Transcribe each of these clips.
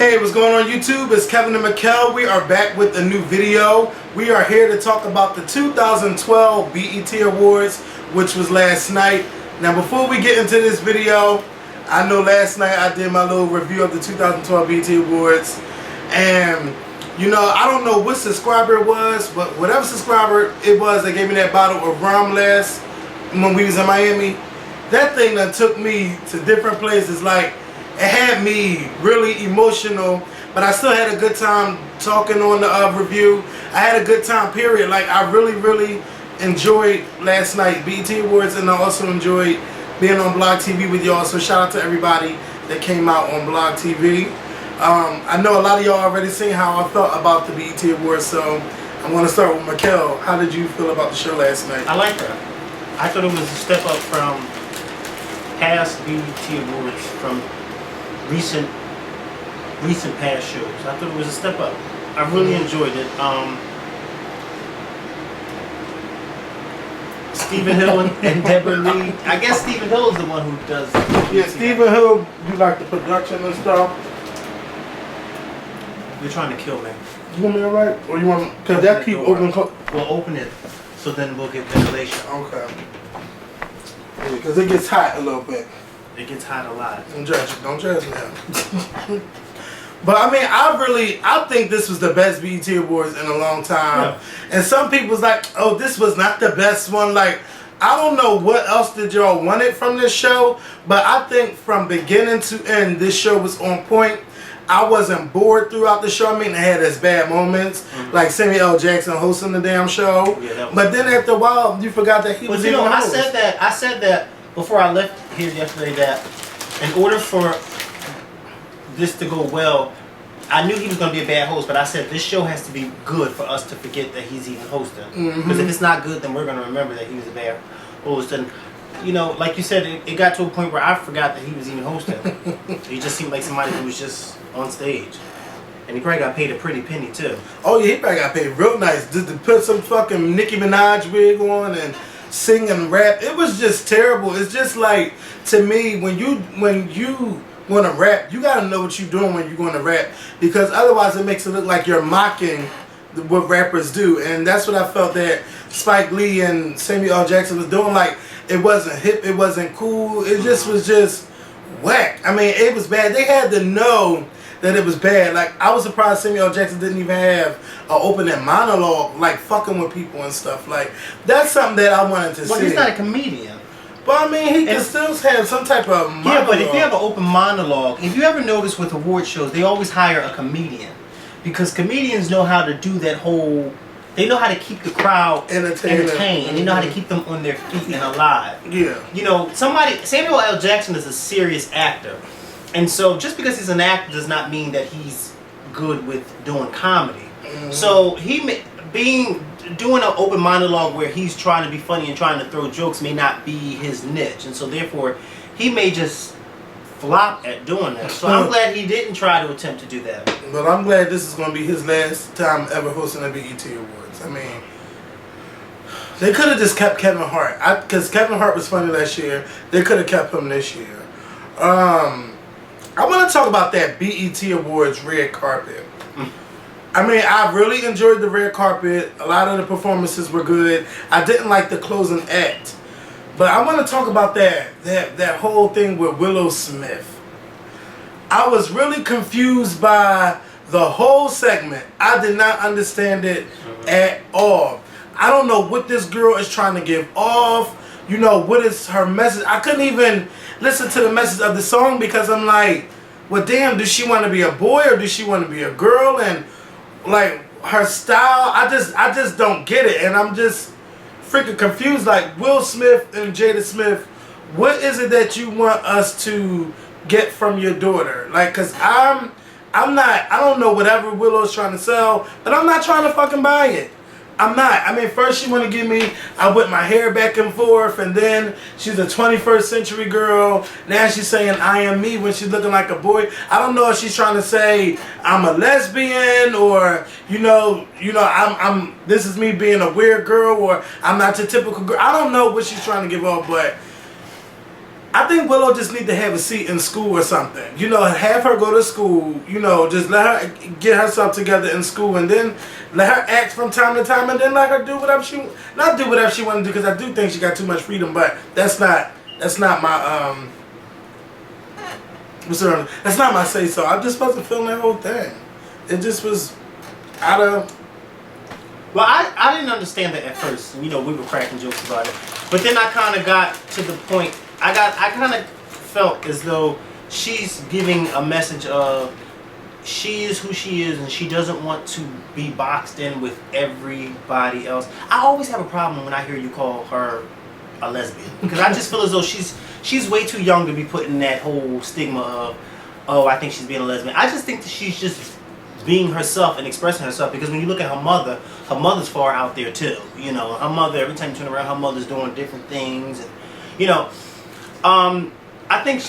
Hey, what's going on YouTube? It's Kevin and Mikkel. We are back with a new video. We are here to talk about the 2012 BET Awards, which was last night. Now, before we get into this video, I know last night I did my little review of the 2012 BET Awards, and you know, I don't know what subscriber it was, but whatever subscriber it was that gave me that bottle of rum last when we was in Miami, that thing that took me to different places. Like, it had me really emotional, but I still had a good time talking on the review. I had a good time, period. Like, I really enjoyed last night BET Awards, and I also enjoyed being on Blog TV with y'all. So shout out to everybody that came out on Blog TV. I know a lot of y'all already seen how I felt about the BET Awards, so I want to start with Mikkel. How did you feel about the show last night? I liked that. I thought it was a step up from past BET Awards, from recent past shows. I thought it was a step up. I really enjoyed it. Stephen Hill and Deborah Lee. I guess Stephen Hill is the one who does. Yeah, Stephen Hill. You like the production and stuff. You're trying to kill me. You want me to write? Or you want? Because that keep open. We'll open it, so then we'll get ventilation. Okay. Yeah, because it gets hot a little bit. It gets hot a lot. Don't judge now. But I mean, I think this was the best BET Awards in a long time. Yeah. And some people's like, oh, this was not the best one. Like, I don't know what else did y'all wanted from this show, but I think from beginning to end, this show was on point. I wasn't bored throughout the show. I mean, it had its bad moments, like Samuel L. Jackson hosting the damn show. Yeah, but then after a while, you forgot that he was even the host. I said that before I left here yesterday, that in order for this to go well, I knew he was going to be a bad host, but I said this show has to be good for us to forget that he's even hosting. Because if it's not good, then we're going to remember that he was a bad host. And, you know, like you said, it got to a point where I forgot that he was even hosting. He just seemed like somebody who was just on stage. And he probably got paid a pretty penny, too. Oh, yeah, he probably got paid real nice. Just to put some fucking Nicki Minaj wig on and sing and rap. It was just terrible. It's just like, to me, when you want to rap, you got to know what you're doing when you're going to rap, because otherwise it makes it look like you're mocking what rappers do. And that's what I felt that Spike Lee and Samuel L. Jackson was doing. Like, it wasn't hip, it wasn't cool, it just was just whack. I mean, it was bad. They had to know that it was bad. Like, I was surprised Samuel L. Jackson didn't even have an opening monologue, like fucking with people and stuff. Like, that's something that I wanted to see. Well, he's not a comedian. But I mean, he can still have some type of monologue. Yeah, but if you have an open monologue, if you ever notice with award shows, they always hire a comedian, because comedians know how to do that whole. They know how to keep the crowd entertained, and they know how to keep them on their feet and alive. Yeah. You know, Samuel L. Jackson is a serious actor, and so just because he's an actor does not mean that he's good with doing comedy. So doing an open monologue where he's trying to be funny and trying to throw jokes may not be his niche, and so therefore he may just flop at doing that. So I'm glad he didn't try to attempt to do that. But I'm glad this is going to be his last time ever hosting the BET Awards. I mean, they could have just kept Kevin Hart, because Kevin Hart was funny last year. They could have kept him this year. I want to talk about that BET Awards red carpet. I mean, I really enjoyed the red carpet. A lot of the performances were good. I didn't like the closing act. But I want to talk about that whole thing with Willow Smith. I was really confused by the whole segment. I did not understand it at all. I don't know what this girl is trying to give off. You know, what is her message? I couldn't even listen to the message of the song, because I'm like, well, damn, does she want to be a boy or does she want to be a girl? And like, her style, I just don't get it, and I'm just freaking confused. Like, Will Smith and Jada Smith, what is it that you want us to get from your daughter? Like, cause I don't know whatever Willow's trying to sell, but I'm not trying to fucking buy it. I'm not. I mean, first she want to give me, I whip my hair back and forth, and then she's a 21st century girl. Now she's saying I am me when she's looking like a boy. I don't know if she's trying to say I'm a lesbian, or you know, I'm this is me being a weird girl, or I'm not your typical girl. I don't know what she's trying to give off, but I think Willow just need to have a seat in school or something. You know, have her go to school. You know, just let her get herself together in school, and then let her act from time to time, and then let her do whatever she not do whatever she want to do. Because I do think she got too much freedom, but that's not my that's not my say so. I just wasn't feeling that whole thing. It just was out of. Well, I didn't understand that at first. You know, we were cracking jokes about it, but then I kind of got to the point. I kind of felt as though she's giving a message of she is who she is, and she doesn't want to be boxed in with everybody else. I always have a problem when I hear you call her a lesbian, because I just feel as though she's way too young to be put in that whole stigma of, oh, I think she's being a lesbian. I just think that she's just being herself and expressing herself, because when you look at her mother's far out there too. You know, her mother, every time you turn around, her mother's doing different things, and you know, I think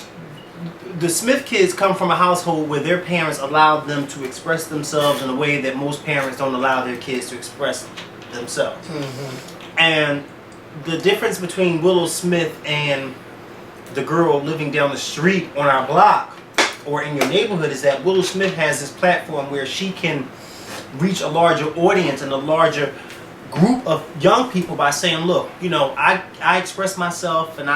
the Smith kids come from a household where their parents allowed them to express themselves in a way that most parents don't allow their kids to express themselves. Mm-hmm. And the difference between Willow Smith and the girl living down the street on our block or in your neighborhood is that Willow Smith has this platform where she can reach a larger audience and a larger group of young people by saying, look, you know, I express myself, and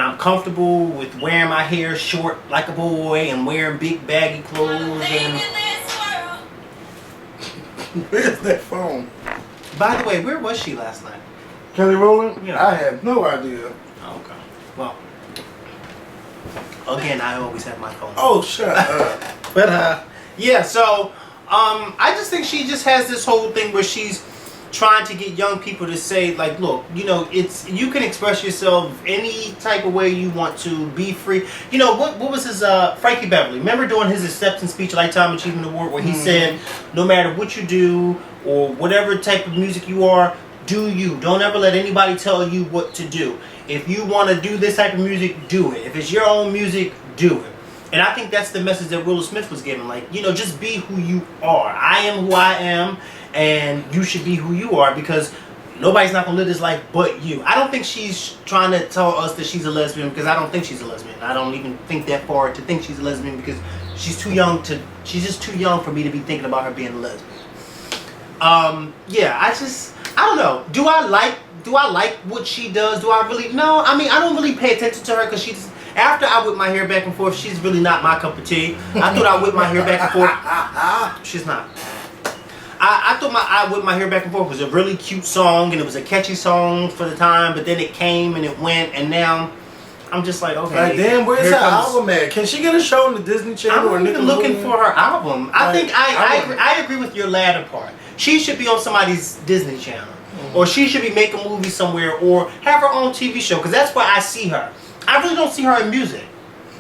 I'm comfortable with wearing my hair short like a boy and wearing big baggy clothes. And where's that phone? By the way, where was she last night? Kelly Rowland? Yeah. I have no idea. Oh, okay. Well, again, I always have my phone. Oh, shut up. But yeah. So I just think she just has this whole thing where she's trying to get young people to say, like, look, you know, you can express yourself any type of way you want to, be free. You know, what was his Frankie Beverly? Remember doing his acceptance speech, Lifetime Achievement Award, where he said, no matter what you do or whatever type of music you are, do you. Don't ever let anybody tell you what to do. If you want to do this type of music, do it. If it's your own music, do it. And I think that's the message that Willow Smith was giving. Like, you know, just be who you are. I am who I am, and you should be who you are, because nobody's not going to live this life but you. I don't think she's trying to tell us that she's a lesbian, because I don't think she's a lesbian. I don't even think that far to think she's a lesbian, because she's too young to. She's just too young for me to be thinking about her being a lesbian. Yeah, I don't know. Do I like what she does? Do I really? No, I mean, I don't really pay attention to her, because she's. After I whip my hair back and forth, she's really not my cup of tea. I thought I whipped my hair back and forth. She's not. I thought I whipped my hair back and forth was a really cute song, and it was a catchy song for the time, but then it came and it went, and now I'm just like, okay. Like, damn, where's her album at? Can she get a show on the Disney Channel? I'm even looking for her album. I think I agree with your latter part. She should be on somebody's Disney Channel. Or she should be making a movie somewhere, or have her own TV show, because that's where I see her. I really don't see her in music.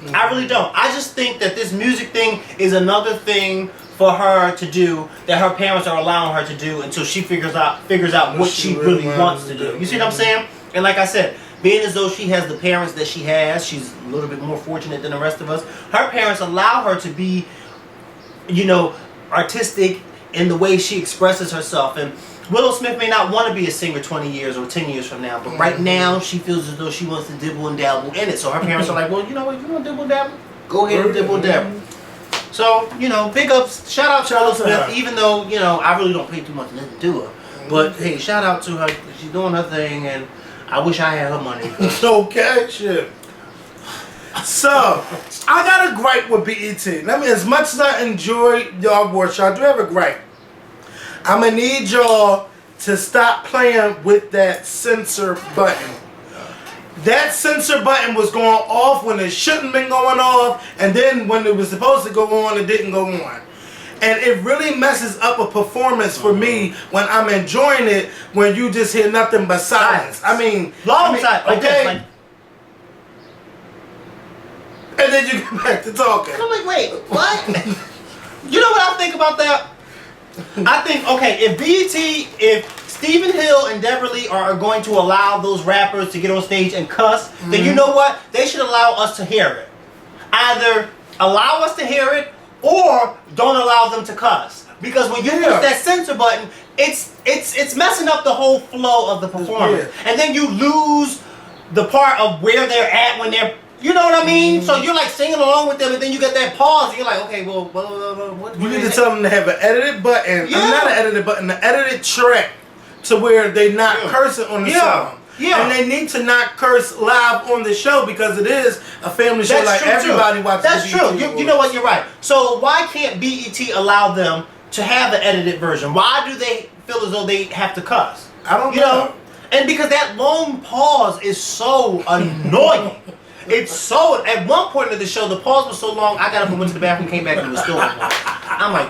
I really don't. I just think that this music thing is another thing for her to do that her parents are allowing her to do until she figures out what she really wants to do. You see what I'm saying? And like I said, being as though she has the parents that she has, she's a little bit more fortunate than the rest of us. Her parents allow her to be, you know, artistic in the way she expresses herself. And Willow Smith may not want to be a singer 20 years or 10 years from now, but right now she feels as though she wants to dibble and dabble in it. So her parents are like, well, you know what, if you want to dibble and dabble, go ahead and dibble and dabble. So, you know, big ups, shout out to Willow Smith, even though, you know, I really don't pay too much attention to her. But hey, shout out to her, she's doing her thing, and I wish I had her money. Okay, shit. So, I got a gripe with BET. As much as I enjoy y'all award show, I do have a gripe. I'm going to need y'all to stop playing with that censor button. That censor button was going off when it shouldn't been going off, and then when it was supposed to go on, it didn't go on. And it really messes up a performance for me when I'm enjoying it, when you just hear nothing but silence. I mean, silence. Okay. And then you get back to talking. I'm like, wait, what? You know what I think about that? I think, okay, if Stephen Hill and Deborah Lee are going to allow those rappers to get on stage and cuss, then you know what? They should allow us to hear it. Either allow us to hear it, or don't allow them to cuss. Because when you push that censor button, it's messing up the whole flow of the performance. And then you lose the part of where they're at when they're, you know what I mean? So you're like singing along with them, and then you get that pause, and you're like, okay, well, what you need to tell them to have an edited button, not an edited button, an edited track to where they not cursing on the song. Yeah. And they need to not curse live on the show because it is a family show. That's true everybody watches. That's true. You know what? You're right. So why can't BET allow them to have an edited version? Why do they feel as though they have to cuss? I don't know. And because that long pause is so annoying. It's so. At one point of the show, the pause was so long. I got up and went to the bathroom, came back, and it was still long. I'm like,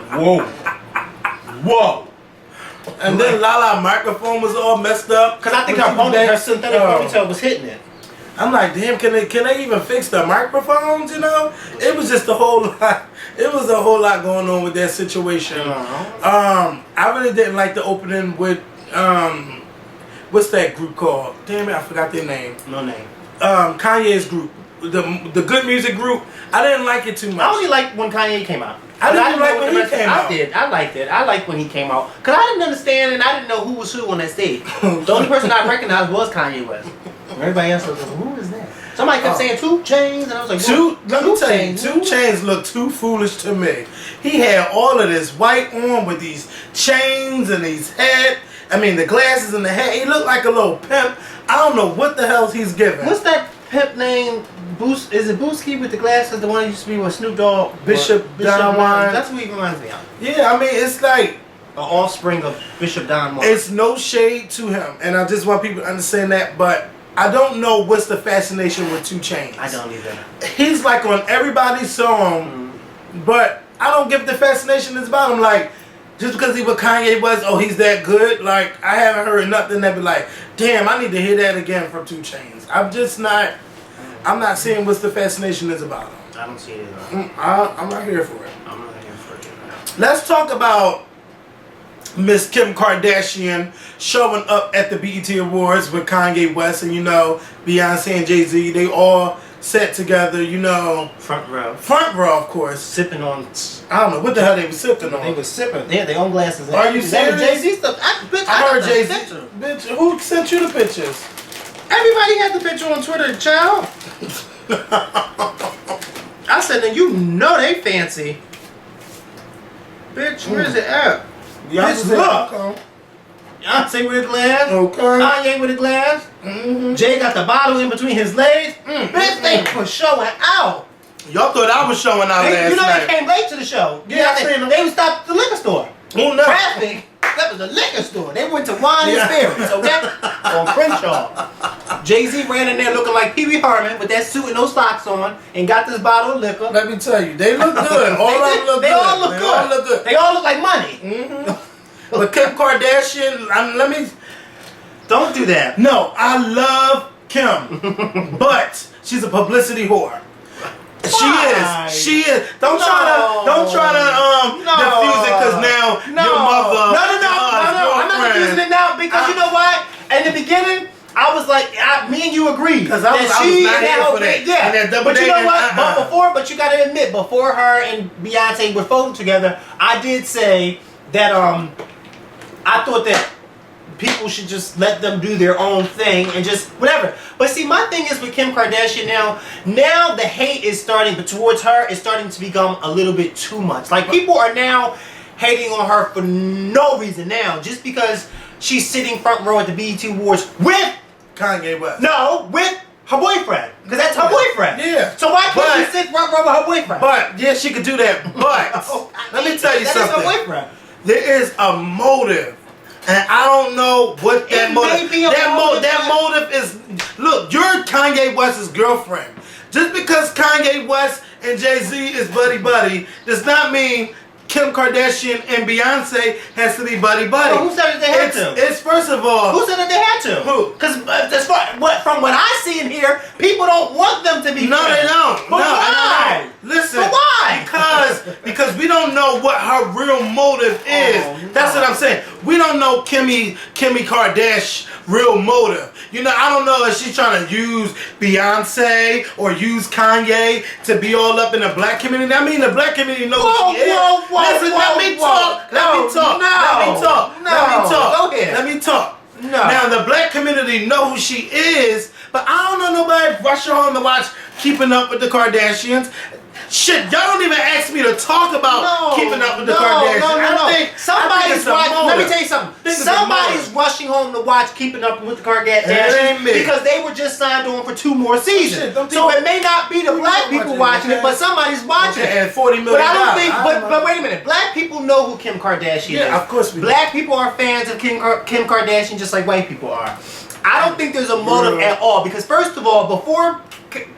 whoa. And then Lala's microphone was all messed up. Because I think her synthetic ponytail was hitting it. I'm like, damn, can they even fix the microphones, you know? It was just a whole lot. It was a whole lot going on with that situation. I really didn't like the opening with, what's that group called? Damn it, I forgot their name. No name. Kanye's group. The good music group. I didn't like it too much. I only liked when Kanye came out. I didn't like when he came out. I did. I liked it. I liked when he came out. Because I didn't understand and I didn't know who was who on that stage. The only person I recognized was Kanye West. Everybody else was like, who is that? Somebody kept saying 2 Chainz, and I was like, let me tell you, 2 Chainz looked too foolish to me. He had all of this white on with these chains and these the glasses and the hat. He looked like a little pimp. I don't know what the hell he's giving. What's that pimp name? Is it Booski with the glasses? The one that used to be with Snoop Dogg? Bishop Don Juan. That's what he reminds me of. Yeah, I mean, it's like an offspring of Bishop Don Juan. It's no shade to him, and I just want people to understand that, but I don't know what's the fascination with 2 Chainz. I don't either. He's like on everybody's song, but I don't get the fascination that's about him. Like, just because he was Kanye West, he's that good. Like, I haven't heard nothing that be like, damn, I need to hear that again from 2 Chainz. I'm not seeing what's the fascination is about him. I don't see it either. I'm not here for it. I'm not here for it. Let's talk about Miss Kim Kardashian showing up at the BET Awards with Kanye West and, Beyonce and Jay-Z. They all sat together, Front row. Front row, of course. Sipping on. I don't know what the hell they were sipping on. They were sipping. They had their own glasses. Are you serious? Jay-Z stuff. I heard Jay-Z. Bitch, who sent you the pictures? Everybody had the picture on Twitter, child. I said, now they fancy. Bitch, where's it at? Bitch, look. Beyonce with a glass. Okay. Kanye with a glass. Jay got the bottle in between his legs. Bitch, they was showing out. Y'all thought I was showing out last night. They came late to the show. Yeah, they would stop at the liquor store. Oh, no. Traffic. That was a liquor store. They went to Wine and Spirits, okay? On Crenshaw. Jay-Z ran in there looking like Pee Wee Herman with that suit and those socks on and got this bottle of liquor. Let me tell you, they look good. They all look good. They all look like money. But Kim Kardashian, don't do that. No, I love Kim, but she's a publicity whore. Why? She is. Don't try to diffuse it because now your mother. No. I'm not diffusing it now because you know what? In the beginning, I was like, me and you agreed because I was not here for that. Yeah, but you know what? But you got to admit, before her and Beyonce were folded together, I did say that I thought that people should just let them do their own thing and just whatever. But see, my thing is with Kim Kardashian now the hate is starting, but towards her, is starting to become a little bit too much. Like, people are now hating on her for no reason now, just because she's sitting front row at the BET Awards with Kanye West. No, with her boyfriend. Because that's her boyfriend. Yeah. So why can't she sit front row with her boyfriend? But, yeah, she could do that. But, let me tell you something. That is her boyfriend. There is a motive. And I don't know what that motive. That motive is. Look, you're Kanye West's girlfriend. Just because Kanye West and Jay-Z is buddy does not mean Kim Kardashian and Beyonce has to be buddy. Well, who said that they had to? It's first of all. Who said that they had to? Who? Because from what I see in here, people don't want them to be. No, friends. they don't. But why? Listen. But why? Because we don't know what her real motive is. No. That's what I'm saying. We don't know Kimmy Kardashian real motive. I don't know if she's trying to use Beyonce or use Kanye to be all up in the black community. I mean, the black community knows who she is. Listen, let me talk. Let me talk. Go ahead. Let me talk. No. Now, the black community know who she is, But I don't know nobody rushing home to watch Keeping Up with the Kardashians. Shit, y'all don't even ask me to talk about Keeping Up with the Kardashians. No. Somebody's watching. Let me tell you something. Somebody's rushing rushing home to watch Keeping Up with the Kardashians because they were just signed on for 2 more seasons. So it may not be the black people watching it, but somebody's watching it. And $40 million. But I don't think. But wait a minute. Black people know who Kim Kardashian is. Yeah, of course we do. Black people are fans of Kim Kardashian just like white people are. I don't think there's a motive at all because first of all, before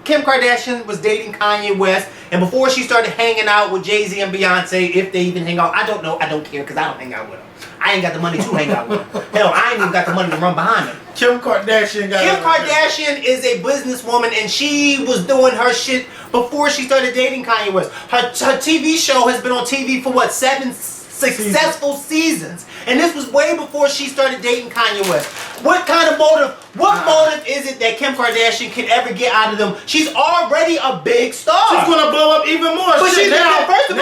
Kim Kardashian was dating Kanye West, and before she started hanging out with Jay-Z and Beyonce, if they even hang out, I don't know, I don't care because I don't hang out with them. I ain't got the money to hang out with them. Hell, I ain't even got the money to run behind them. Kim Kardashian is a businesswoman, and she was doing her shit before she started dating Kanye West. Her TV show has been on TV for what, 7 successful seasons. And this was way before she started dating Kanye West. What kind of motive, motive is it that Kim Kardashian can ever get out of them? She's already a big star. She's gonna blow up even more. But she's now, first of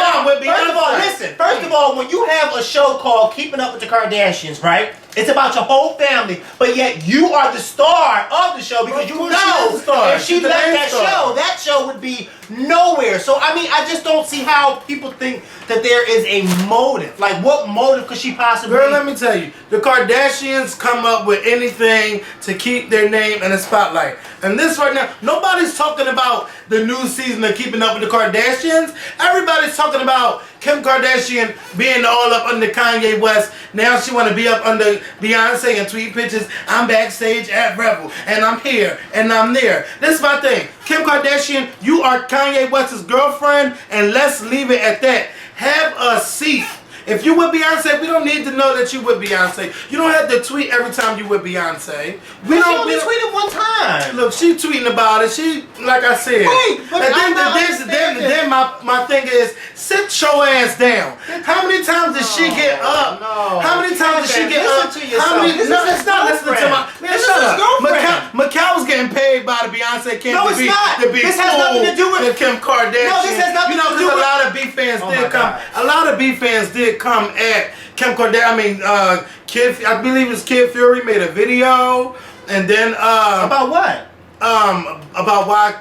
all, when you have a show called Keeping Up with the Kardashians, right? It's about your whole family, but yet you are the star of the show because you know if she left that show would be nowhere. So I mean, I just don't see how people think that there is a motive. Like, what motive could she possibly? Girl, let me tell you, the Kardashians come up with anything to keep their name in the spotlight. And this right now, nobody's talking about the new season of Keeping Up with the Kardashians. Everybody's talking about Kim Kardashian being all up under Kanye West. Now she want to be up under Beyonce and tweet pictures. I'm backstage at Rebel, and I'm here, and I'm there. This is my thing. Kim Kardashian, you are Kanye West's girlfriend, and let's leave it at that. Have a seat. If you with Beyonce, we don't need to know that you with Beyonce. You don't have to tweet every time you with Beyonce. She only tweeted one time. Look, she tweeting about it. She, like I said. Wait, but then my thing is, sit your ass down. How many times did she get up? No. How many times did she get up? How many? No, it's not listening to my. Man, shut up. Macau was getting paid by the Beyonce camp to be this has nothing to do with Kim Kardashian. No, this has nothing to do with. A lot of B fans did come. A lot of B fans did come at Kim Kardashian. I mean, I believe it's Kid Fury made a video, and then about what? About why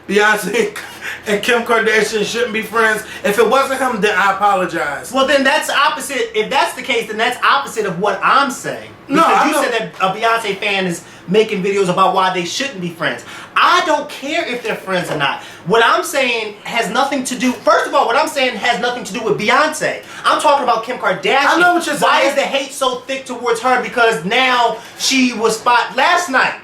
Beyonce and Kim Kardashian shouldn't be friends. If it wasn't him, then I apologize. Well, then that's opposite. If that's the case, then that's opposite of what I'm saying. Because you said that a Beyonce fan is making videos about why they shouldn't be friends. I don't care if they're friends or not. What I'm saying has nothing to do. First of all, what I'm saying has nothing to do with Beyonce. I'm talking about Kim Kardashian. I know what you're saying. Why is the hate so thick towards her? Because now she was spot last night.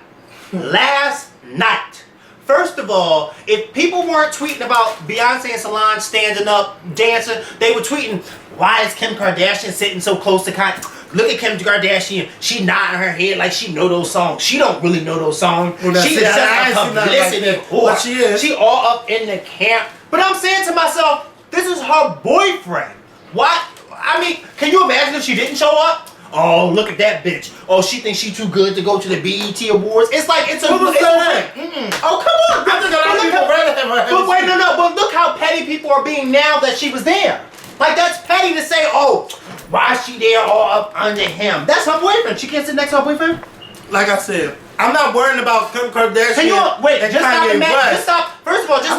First of all, if people weren't tweeting about Beyonce and Solange standing up, dancing, they were tweeting, why is Kim Kardashian sitting so close to Kanye? Look at Kim Kardashian. She nodding her head like she know those songs. She don't really know those songs. Well, She's just a publicity whore. She is. She all up in the camp. But I'm saying to myself, this is her boyfriend. What? I mean, can you imagine if she didn't show up? Oh, look at that bitch. Oh, she thinks she's too good to go to the BET Awards. It's like, it's a... What was that? Oh, come on. I think a lot of people rather have her. But wait, no. But look how petty people are being now that she was there. Like, that's petty to say, oh, why is she there all up under him? That's her boyfriend. She can't sit next to her boyfriend? Like I said, I'm not worrying about Kim Kardashian. Can you wait? And Just Kanye stop. West. Just stop. First of all, just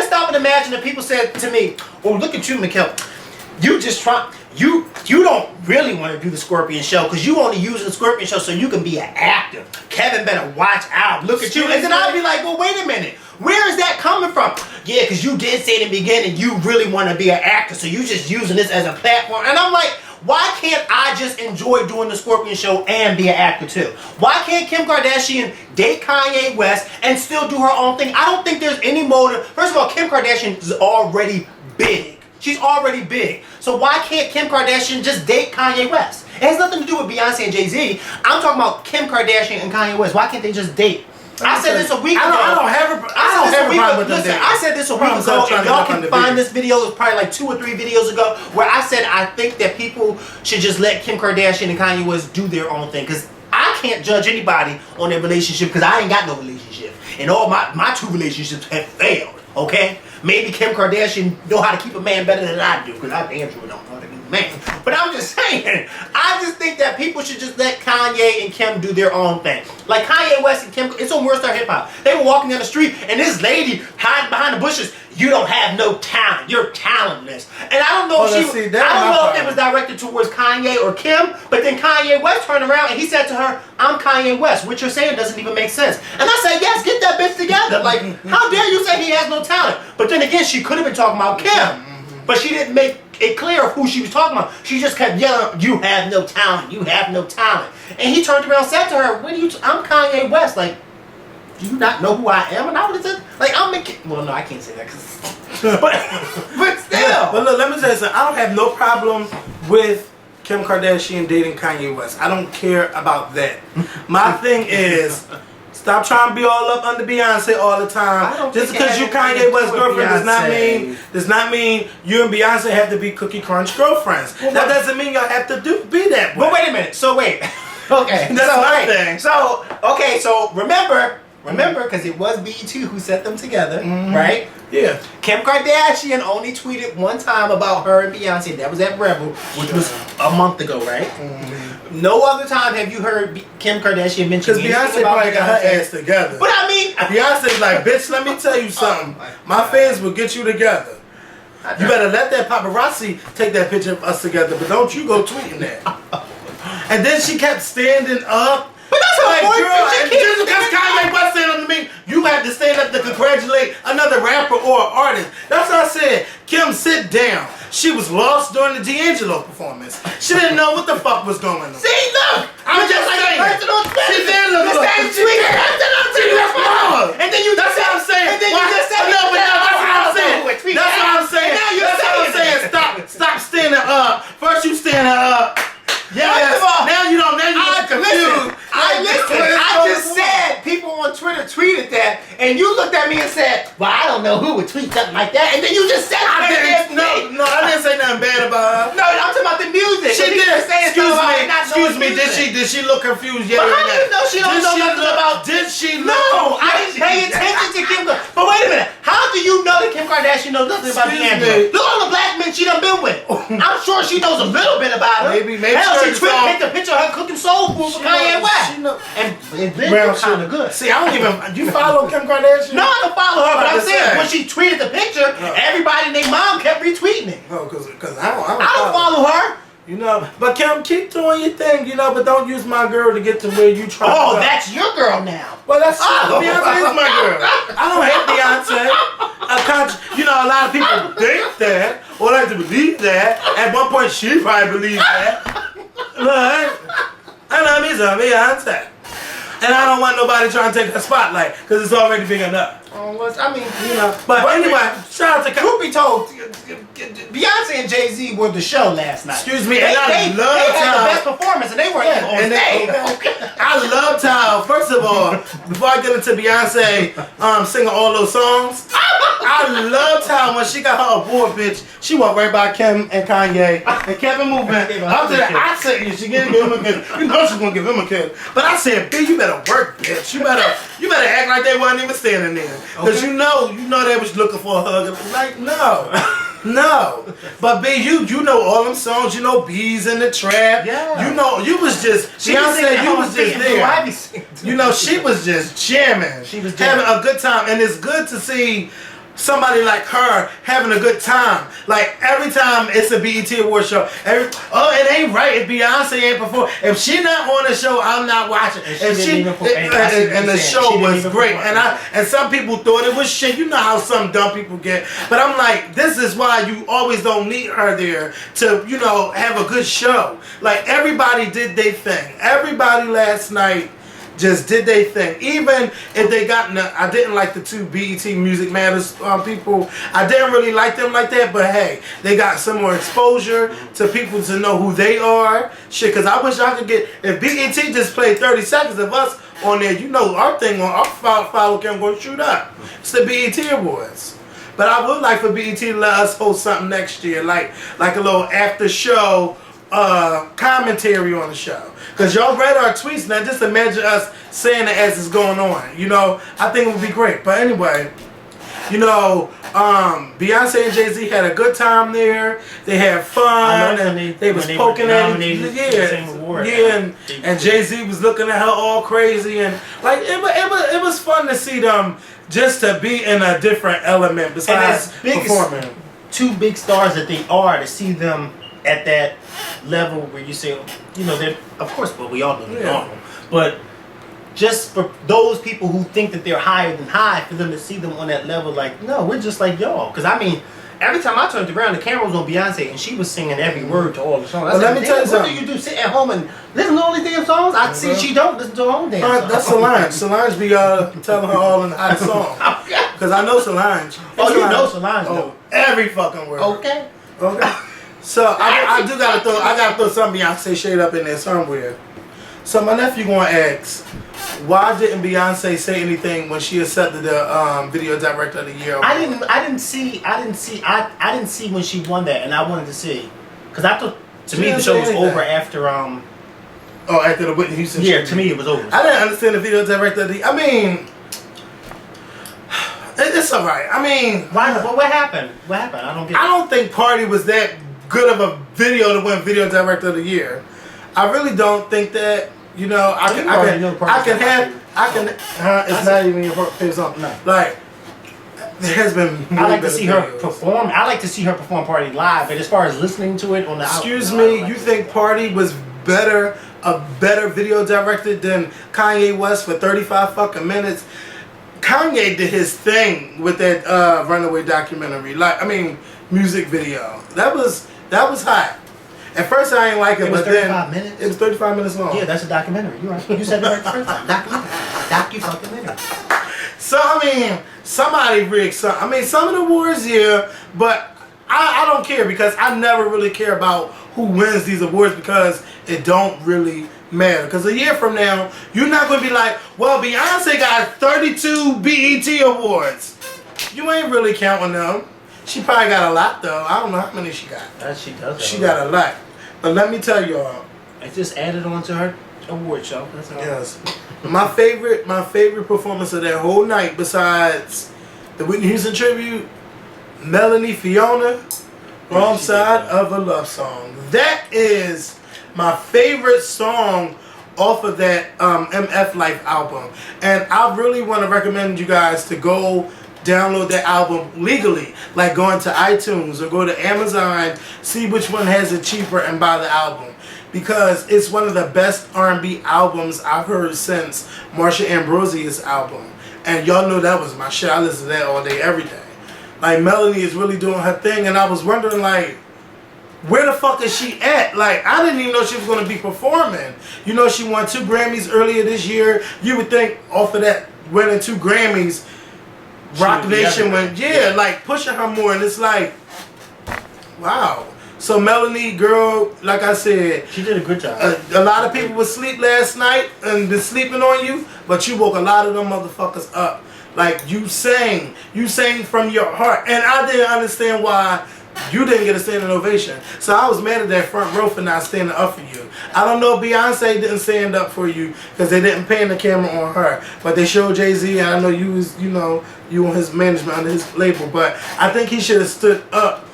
stop and imagine that people said to me, "Oh, look at you, Mikkel. You just try. You don't really want to do the Scorpion show because you only use the Scorpion show so you can be an actor. Kevin better watch out. Look at you." And then I'd be like, "Well, wait a minute. Where is that coming from?" Yeah, because you did say in the beginning you really want to be an actor, so you just using this as a platform. And I'm like, why can't I just enjoy doing the Scorpion show and be an actor too? Why can't Kim Kardashian date Kanye West and still do her own thing? I don't think there's any motive. First of all, Kim Kardashian is already big. She's already big. So why can't Kim Kardashian just date Kanye West? It has nothing to do with Beyonce and Jay-Z. I'm talking about Kim Kardashian and Kanye West. Why can't they just date? I said this a week ago. I don't have a problem with them. Listen, I said this a week ago. If y'all can find this video, it was probably like 2 or 3 videos ago, where I said I think that people should just let Kim Kardashian and Kanye West do their own thing. Because I can't judge anybody on their relationship because I ain't got no relationship. And all my 2 relationships have failed, okay? maybe Kim Kardashian know how to keep a man better than I do, because I damn sure don't know how to keep a man. But I'm just saying, I just think that people should just let Kanye and Kim do their own thing. Like Kanye West and Kim, it's on World Star Hip Hop. They were walking down the street and this lady hiding behind the bushes. You don't have no talent. You're talentless. And I don't know if it was directed towards Kanye or Kim, but then Kanye West turned around and he said to her, I'm Kanye West. What you're saying doesn't even make sense. And I said, yes, get that bitch together. Like, how dare you say he has no talent? But then again, she could have been talking about Kim. But she didn't make it clear of who she was talking about. She just kept yelling, you have no talent. You have no talent. And he turned around and said to her, what are you, I'm Kanye West. Like, do you not know who I am? And I would have said, like, I'm making, well, no, I can't say that but still. Yeah, but look, let me tell you something. I don't have no problem with Kim Kardashian dating Kanye West. I don't care about that. My thing is, stop trying to be all up under Beyonce all the time. Just because you Kanye West's girlfriend does not mean you and Beyonce have to be Cookie Crunch girlfriends. Well, that doesn't mean y'all have to be that way. But wait a minute. So wait. Okay. That's my thing. So remember, because it was BET who set them together, right? Yeah. Kim Kardashian only tweeted one time about her and Beyonce. That was at Rebel, which was a month ago, right? No other time have you heard Kim Kardashian mention anything about Beyonce probably got her ass together. But I mean, Beyonce's like, bitch, let me tell you something. My fans will get you together. You better let that paparazzi take that picture of us together, but don't you go tweeting that. And then she kept standing up. But that's like, her girl, and just because Kanye West said on me, you have to stand up to congratulate another rapper or artist. That's what I said. Kim, sit down. She was lost during the D'Angelo performance. She didn't know what the fuck was going on. See, look! I'm just like a person on Twitter. She did look the same tweet. And then you that's what I'm saying. And then you just said no, but that's what I'm saying. That's what I'm saying. That's what I'm saying. Stop standing up. First you standing up. Yes. Now you don't. Now you get confused. I just said people on Twitter tweeted that, and you looked at me and said, "Well, I don't know who would tweet something like that." And then you just said, I didn't say nothing bad about her. No, I'm talking about the music. She did. Excuse me. Did she look confused? Yeah. But how do you know she don't know nothing about? Did she? No, I didn't pay attention to Kim. But wait a minute. How do you know that Kim Kardashian knows nothing about D'Angelo? Look at all the black men she done been with. I'm sure she knows a little bit about her. Maybe. Hell, she tweeted the picture of her cooking soul food for Kanye West. And it looked kind of good. See, I don't even. You follow Kim Kardashian? No, I don't follow her. But I'm saying when she tweeted the picture, everybody and their mom kept retweeting it. Oh, because I don't follow her. You know, but Kim, keep doing your thing, you know, but don't use my girl to get to where you try to go. That's your girl now. Well, that's Beyonce is my girl. I don't hate Beyonce. You know, a lot of people think that, or like to believe that. At one point, she probably believed that. Look, I love me some Beyonce. And I don't want nobody trying to take her spotlight, because it's already big enough. I mean, you know. But anyway, shout out to truth be told, Beyonce and Jay-Z were the show last night. Excuse me, they had the best performance, and they weren't even on stage. I loved how, first of all, before I get into Beyonce singing all those songs, I loved how when she got her award, bitch, she went right by Kim and Kanye and Kevin Movement. After that, I said, she gave him a kid. You know she's gonna give him a kid. But I said, B, you better work, bitch. You better act like they wasn't even standing there. Because you know they was looking for a hug. Like, no. But B, you know all them songs. You know Bees in the Trap. Yeah. You know, you was just, Beyonce, you was just there. You know, she was just jamming. She was having a good time. And it's good to see somebody like her having a good time. Like every time it's a BET award show, it ain't right if Beyonce ain't perform. If she not on the show, I'm not watching. And the show was great. And some people thought it was shit. You know how some dumb people get. But I'm like, this is why you always don't need her there to, you know, have a good show. Like everybody did their thing. Everybody last night just did they thing. Even if they got, I didn't like the two BET Music Matters people. I didn't really like them like that, but hey, they got some more exposure to people to know who they are. Shit, because I wish I could get, if BET just played 30 seconds of us on there, you know our thing on our follow cam going to shoot up. It's the BET Awards. But I would like for BET to let us host something next year, like a little after show commentary on the show. Because y'all read our tweets now, just imagine us saying it as it's going on. You know, I think it would be great. But anyway, Beyonce and Jay-Z had a good time there. They had fun, and they was poking at each other. And Jay-Z was looking at her all crazy, and like it was fun to see them just to be in a different element besides performing. Two big stars that they are, to see them at that level where you say, they're, of course, but we all know they're normal, but just for those people who think that they're higher than high, for them to see them on that level, like, no, we're just like y'all. Because I mean, every time I turned around, the camera was on Beyonce, and she was singing every word to all the songs. Well, let me tell you something. What do you do? Sit at home and listen to all these damn songs? I see she don't listen to her own damn songs. That's Solange. Solange be telling her all in the hot song. Because I know Solange. Oh, you know Solange? Oh, every fucking word. Okay. So I gotta throw some Beyonce shade up in there somewhere. So my nephew gonna ask, why didn't Beyonce say anything when she accepted the video director of the year award? I didn't see when she won that, and I wanted to see, because I thought to me the show was over after after the Whitney Houston. Yeah, to me it was over. I didn't understand the video director of the. I mean, it's alright. I mean, why? What happened? What happened? I don't get it. I don't think Party was that good of a video to win video director of the year. I really don't think that. It's not even your favorite song. No. Like, there has been. I like to see her perform. I like to see her perform Party live. But as far as listening to it on the Excuse me, you think Party was a better video director than Kanye West for 35 fucking minutes? Kanye did his thing with that Runaway documentary. Music video. That was hot. At first I ain't like it, but then 35 minutes? It was 35 minutes long. Yeah, that's a documentary. You're right. You said that right the first time. Documentary. So I mean, somebody rigged some. I mean, some of the awards, yeah, but I don't care, because I never really care about who wins these awards, because it don't really matter. Because a year from now, you're not going to be like, well, Beyonce got 32 BET awards. You ain't really counting them. She probably got a lot, though. I don't know how many she got. She does. She got a lot. But let me tell y'all. It just added on to her award show. That's all. Yes. My favorite performance of that whole night, besides the Whitney Houston tribute, Melanie Fiona, Wrong Side of a Love Song. That is my favorite song off of that MF Life album. And I really want to recommend you guys to go download that album legally, like going to iTunes or go to Amazon, see which one has it cheaper, and buy the album, because it's one of the best R&B albums I've heard since Marsha Ambrosius' album. And y'all know that was my shit. I listen to that all day, every day. Like, Melanie is really doing her thing, and I was wondering, like, where the fuck is she at? Like, I didn't even know she was going to be performing. She won 2 Grammys earlier this year. You would think off of that winning 2 Grammys, Rock Nation went, like, pushing her more, and it's like, wow. So Melanie, girl, like I said, she did a good job. A lot of people would sleep last night and been sleeping on you, but you woke a lot of them motherfuckers up. Like, you sang from your heart, and I didn't understand why you didn't get a standing ovation. So I was mad at that front row for not standing up for you. I don't know if Beyonce didn't stand up for you because they didn't pan the camera on her, but they showed Jay-Z, and I know you was, you on his management, under his label, but I think he should have stood up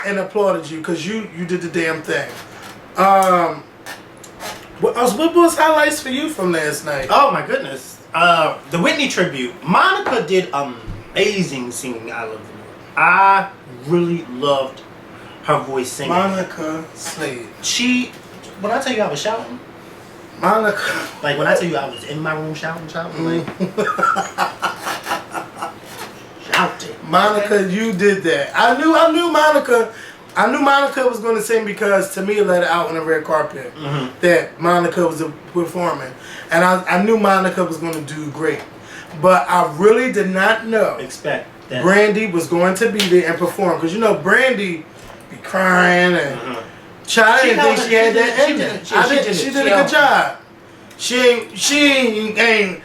and applauded you, because you did the damn thing. What was highlights for you from last night? Oh my goodness. The Whitney tribute. Monica did amazing singing. I love the Lord. I really loved her voice singing. Monica Slade. When I tell you I was shouting, Monica. like when I tell you I was in my room shouting, like shouting. Monica, you did that. I knew Monica. I knew Monica was going to sing, because Tamia let it out on the red carpet that Monica was performing, and I knew Monica was going to do great, but I really did not expect that Brandy was going to be there and perform, because Brandy be crying and I didn't think she had that in her. She did a good job. She ain't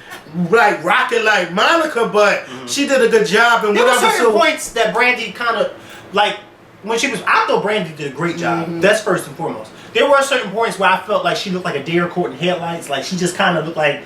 like rocking like Monica, but she did a good job. And there were certain points that Brandy kind of like. When she was, I thought Brandy did a great job. That's first and foremost. There were certain points where I felt like she looked like a deer caught in headlights. Like, she just kind of looked like,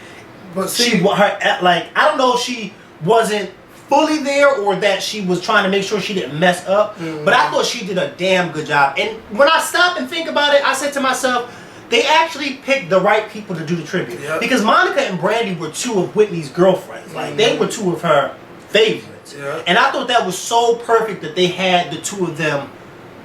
but see, like, I don't know if she wasn't fully there or that she was trying to make sure she didn't mess up. But I thought she did a damn good job. And when I stop and think about it, I said to myself, they actually picked the right people to do the tribute. Yep. Because Monica and Brandy were two of Whitney's girlfriends. Like, they were two of her favorites. Yep. And I thought that was so perfect that they had the two of them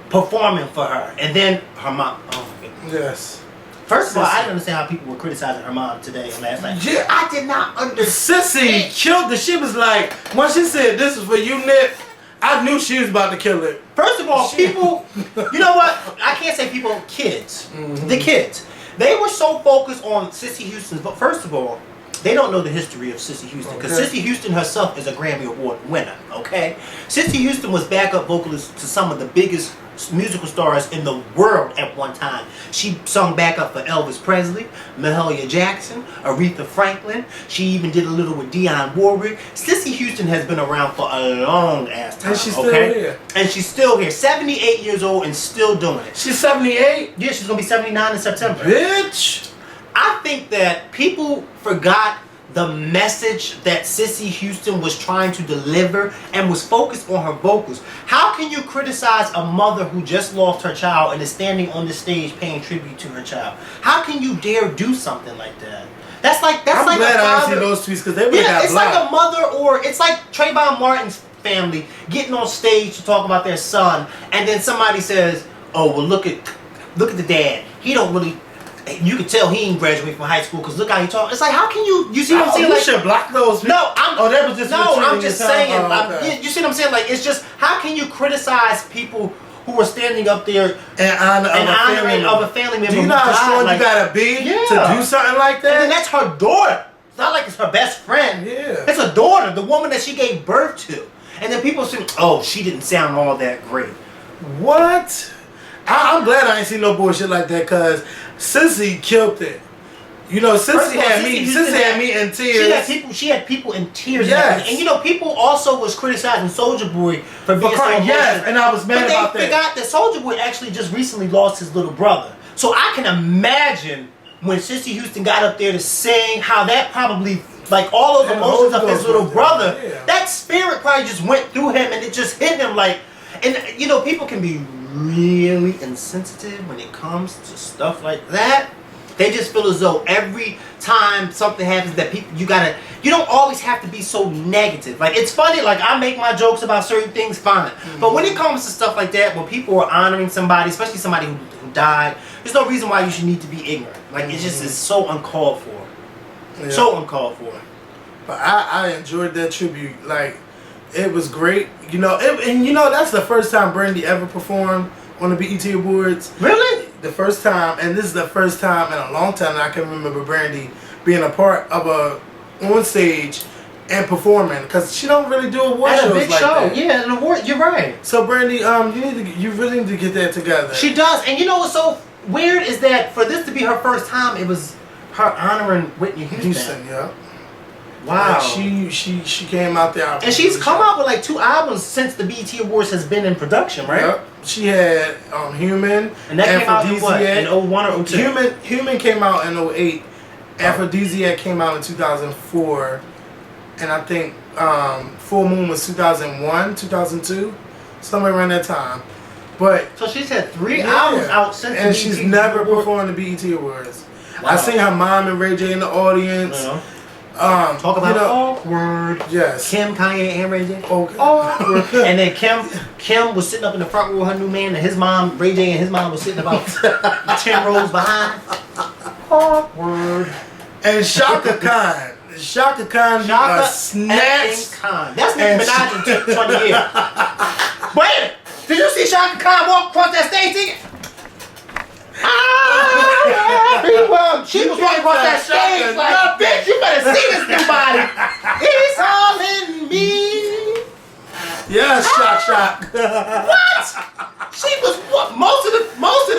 performing for her. And then her mom. Oh, my goodness. Yes. First of all, I didn't understand how people were criticizing her mom today and last night. Yeah. I did not understand. Sissy killed it. She was like, when she said, this is for you, Nick, I knew she was about to kill it. First of all, people, you know what? I can't say people, kids. The kids. They were so focused on Sissy Houston. But first of all, they don't know the history of Sissy Houston. Because Sissy Houston herself is a Grammy Award winner, okay? Sissy Houston was backup vocalist to some of the biggest musical stars in the world at one time. She sung backup for Elvis Presley, Mahalia Jackson, Aretha Franklin. She even did a little with Dionne Warwick. Sissy Houston has been around for a long ass time. And she's still here. And she's still here. 78 years old and still doing it. She's 78? Yeah, she's going to be 79 in September. Bitch! I think that people forgot the message that Sissy Houston was trying to deliver and was focused on her vocals. How can you criticize a mother who just lost her child and is standing on the stage paying tribute to her child? How can you dare do something like that? I'm glad I didn't see those tweets because they would have got it's blocked. like a mother, or it's like Trayvon Martin's family getting on stage to talk about their son, and then somebody says, "Oh, well, look at the dad. He don't really." You can tell he ain't graduated from high school because look how he talks. It's like, how can you see what I'm saying? You like, should block those people. No, that was just I'm just saying. okay. You see what I'm saying? Like, it's just, how can you criticize people who are standing up there and honoring of a family member? Do you know how strong you gotta be to do something like that? And then that's her daughter. It's not like it's her best friend. Yeah, it's a daughter, the woman that she gave birth to. And then people say, "Oh, she didn't sound all that great." What? I'm glad I ain't seen no bullshit like that because Sissy killed it. You know, Sissy had me in tears. She had people in tears. Yes. And you know, people also was criticizing Soulja Boy for being so emotional. Yes, and I was mad about that. But they forgot that Soulja Boy actually just recently lost his little brother. So I can imagine when Sissy Houston got up there to sing, how that probably, like all those emotions of his little brother, that spirit probably just went through him and it just hit him like, and you know, people can be really insensitive when it comes to stuff like that. They just feel as though every time something happens that you don't always have to be so negative. Like, it's funny, like I make my jokes about certain things, fine. But when it comes to stuff like that, when people are honoring somebody, especially somebody who died, there's no reason why you should need to be ignorant. Like, it just is so uncalled for. Yeah. So uncalled for. But I enjoyed that tribute. Like, it was great. You know, and you know, that's the first time Brandy ever performed on the BET Awards. Really? The first time, and this is the first time in a long time that I can remember Brandy being a part of on stage and performing, because she don't really do award shows big like show. that. Yeah, an award. You're right. So Brandy, you really need to get that together. She does, and you know what's so weird is that for this to be her first time, it was her honoring Whitney Houston. Yeah. Wow. Like she came out there. And she's come out with like 2 albums since the BET Awards has been in production, right? Yep. She had Human. And that came out in what? In 01 or 02? Human came out in 08. Aphrodisiac came out in 2004. And I think Full Moon was 2001, 2002. Somewhere around that time. But so she's had 3 albums out since and she's never performed the BET Awards. Wow. I seen her mom and Ray J in the audience. Talk about awkward. Yes. Kim, Kanye, and Ray J. Okay. Awkward. And then Kim was sitting up in the front row with her new man, and his mom, Ray J, and his mom was sitting about 10 rows behind. Awkward. And Shaka Khan. Shaka Khan snatched. That's Nicki Minaj in 20 years. Wait, did you see Shaka Khan walk across that stage singing? She was walking across that stage like, bitch, you better see this new body. It's all in me. Yeah, shock. What? She was most of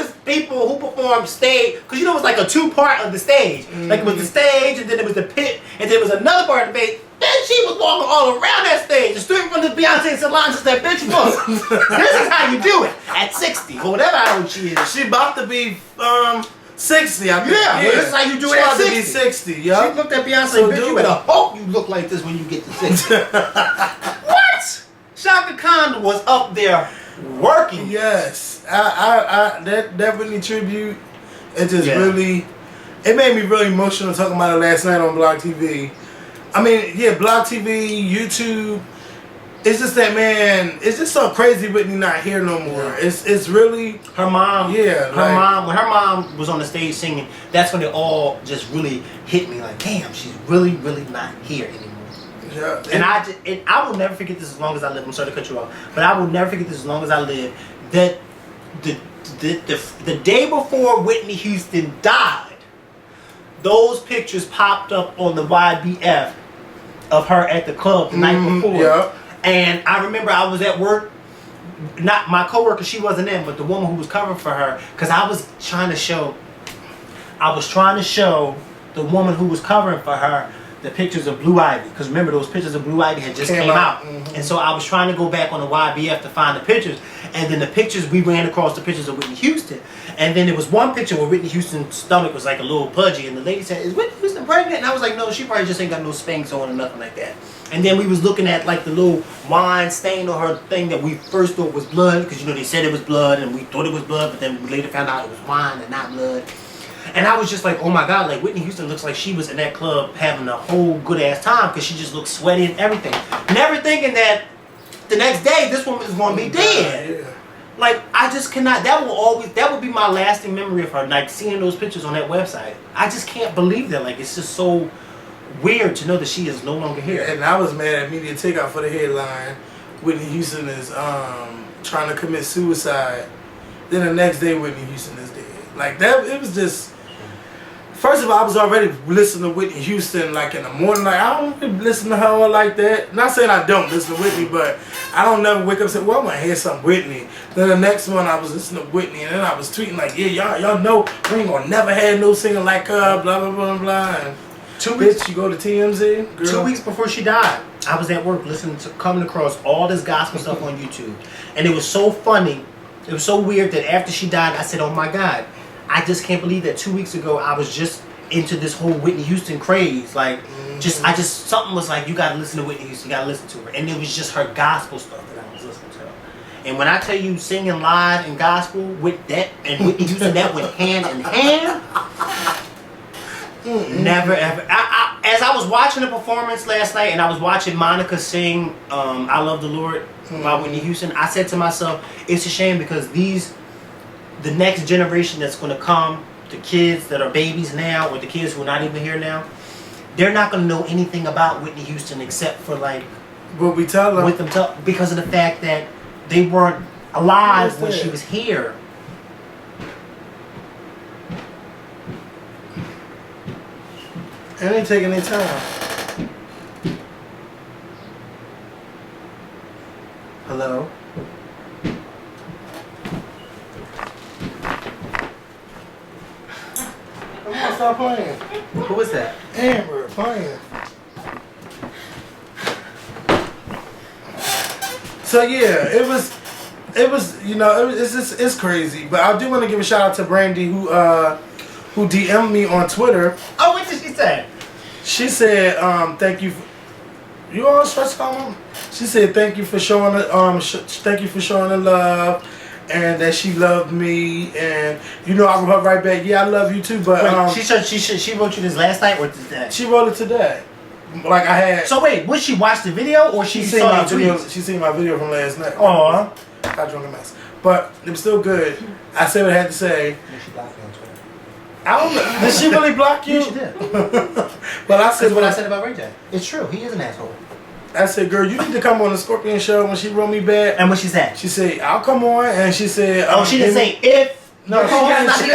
the people who performed stage, because you know it was like a 2-part of the stage. Like it was the stage, and then it was the pit, and then it was another part of the stage. Then she was walking all around that stage, and stood in front of Beyonce and Solange and said, bitch, look, this is how you do it at 60, or whatever age she is. She about to be 60, I think. Yeah, this is how you do she it at about 60. to be 60, yeah. She looked at Beyonce So and bitch, you better hope you look like this when you get to 60. What? Shaka Khan was up there working. Yes. That Whitney tribute, it just really, it made me really emotional talking about it last night on Block TV. I mean, yeah, Block TV, YouTube. It's just that, man, it's just so crazy Whitney not here no more. Yeah. It's really her mom. Yeah, her mom. When her mom was on the stage singing, that's when it all just really hit me. Like, damn, she's really, really not here anymore. Yeah, and I will never forget this as long as I live. I'm sorry to cut you off, but I will never forget this as long as I live. That the day before Whitney Houston died, those pictures popped up on the YBF of her at the club the night before. Yeah. And I remember I was at work, not my coworker, she wasn't in, but the woman who was covering for her, because I was trying to show the woman who was covering for her the pictures of Blue Ivy. Because remember, those pictures of Blue Ivy had just came out. And so I was trying to go back on the YBF to find the pictures. And then the pictures, we ran across the pictures of Whitney Houston. And then there was one picture where Whitney Houston's stomach was like a little pudgy. And the lady said, "Is Whitney Houston pregnant?" And I was like, "No, she probably just ain't got no Spanx on or nothing like that." And then we was looking at like the little wine stain on her thing that we first thought was blood. Because, you know, they said it was blood and we thought it was blood. But then we later found out it was wine and not blood. And I was just like, oh my God, like Whitney Houston looks like she was in that club having a whole good ass time because she just looked sweaty and everything. Never thinking that the next day this woman is going to be dead. Yeah. Like, I just cannot, that would be my lasting memory of her, like seeing those pictures on that website. I just can't believe that. Like, it's just so weird to know that she is no longer here. And I was mad at Media Takeout for the headline, Whitney Houston is trying to commit suicide. Then the next day Whitney Houston is dead. Like that, it was just. First of all, I was already listening to Whitney Houston like in the morning. Like I don't listen to her like that. Not saying I don't listen to Whitney, but I don't never wake up and say, "Well, I'm gonna hear some Whitney." Then the next one, I was listening to Whitney, and then I was tweeting like, "Yeah, y'all know we ain't gonna never have no singer like her." Blah blah blah blah. And 2 weeks, you go to TMZ. Girl. 2 weeks before she died, I was at work coming across all this gospel stuff on YouTube, and it was so funny. It was so weird that after she died, I said, "Oh my God." I just can't believe that 2 weeks ago I was just into this whole Whitney Houston craze. Like, something was like, you gotta listen to Whitney Houston, you gotta listen to her. And it was just her gospel stuff that I was listening to. And when I tell you singing live and gospel with that and Whitney Houston, that went hand in hand. Never ever. As I was watching the performance last night and I was watching Monica sing I Love the Lord by Whitney Houston, I said to myself, it's a shame because the next generation that's going to come, the kids that are babies now or the kids who are not even here now, they're not going to know anything about Whitney Houston except for like what we tell them because of the fact that they weren't alive when she was here. It ain't taking any time. Hello? Come on, stop playing. Who is that? Amber playing. So yeah, it was, you know, it's crazy. But I do want to give a shout out to Brandy who DM'd me on Twitter. Oh, what did she say? She said, thank you. You all stressed out? She said, thank you for showing thank you for showing the love. And that she loved me, and you know I wrote right back. Yeah, I love you too. But wait, she wrote you this last night or today? She wrote it today. Like I had. So wait, would she watch the video or she seen saw my your video? tweets? She seen my video from last night. Aw, I drunk a mess, but it was still good. I said what I had to say. She blocked me on Twitter. I don't know. Did she really block you? Yeah, she did. But I said what I said about Ray J. It's true. He is an asshole. I said, girl, you need to come on the Scorpion show when she wrote me back. And what she said? She said, I'll come on. And she said, oh, she didn't say if. No, she didn't say.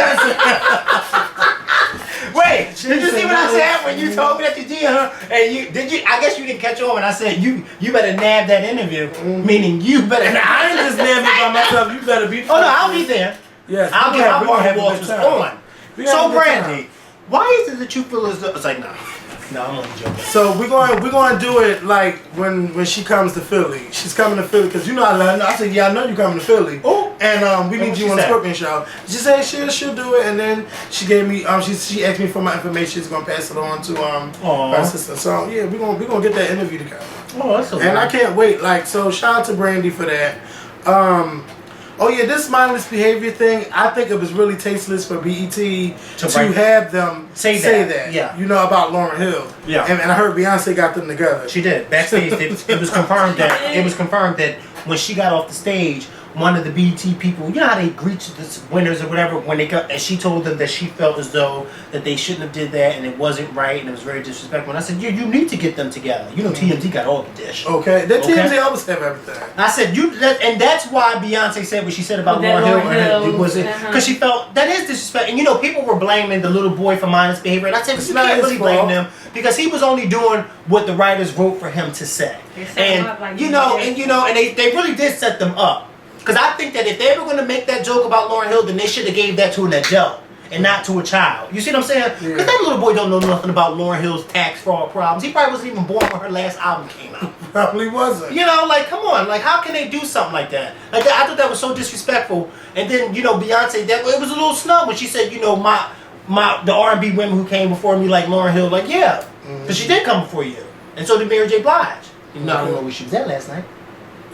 Wait, did you see what I said when you told me that you did her? And I guess you didn't catch on when I said you better nab that interview. Meaning you better. I ain't just nabbing by myself. You better be. Oh no, I'll be there. Yes, I'll get my water bottles on. So Brandy, why is it that you feel as though it's like no, I'm only joking. So we're going to do it like when she comes to Philly. She's coming to Philly because you know I love her. I said, yeah, I know you coming to Philly. Oh. And we need you on the Scorpion show. She said she'll do it, and then she gave me she asked me for my information. She's gonna pass it on to her sister. So yeah, we're gonna get that interview together. Oh, that's so and I can't wait. Like, so shout out to Brandy for that. Oh yeah, this mindless behavior thing, I think it was really tasteless for BET to have them say that. Yeah. You know, about Lauryn Hill. Yeah. And I heard Beyonce got them together. She did. Backstage, it was confirmed that when she got off the stage, one of the BET people, you know how they greet the winners or whatever, when they got, and she told them that she felt as though that they shouldn't have did that and it wasn't right and it was very disrespectful. And I said, you need to get them together. You know, TMZ got all the dish. Okay, that TMZ always have everything. I said, and that's why Beyonce said what she said about Lauryn Hill. Because she felt that is disrespect. And you know, people were blaming the little boy for mindless behavior. And I said, you can't really blame them because he was only doing what the writers wrote for him to say. And you know, and they really did set them up. Because I think that if they were going to make that joke about Lauryn Hill, then they should have gave that to an adult and not to a child. You see what I'm saying? Because that little boy don't know nothing about Lauryn Hill's tax fraud problems. He probably wasn't even born when her last album came out. Probably wasn't. You know, like, come on. Like, how can they do something like that? Like, I thought that was so disrespectful. And then, you know, Beyonce, it was a little snub when she said, you know, the R&B women who came before me, like Lauryn Hill, like, yeah. Because she did come before you. And so did Mary J. Blige. Even though I don't know where she was at last night.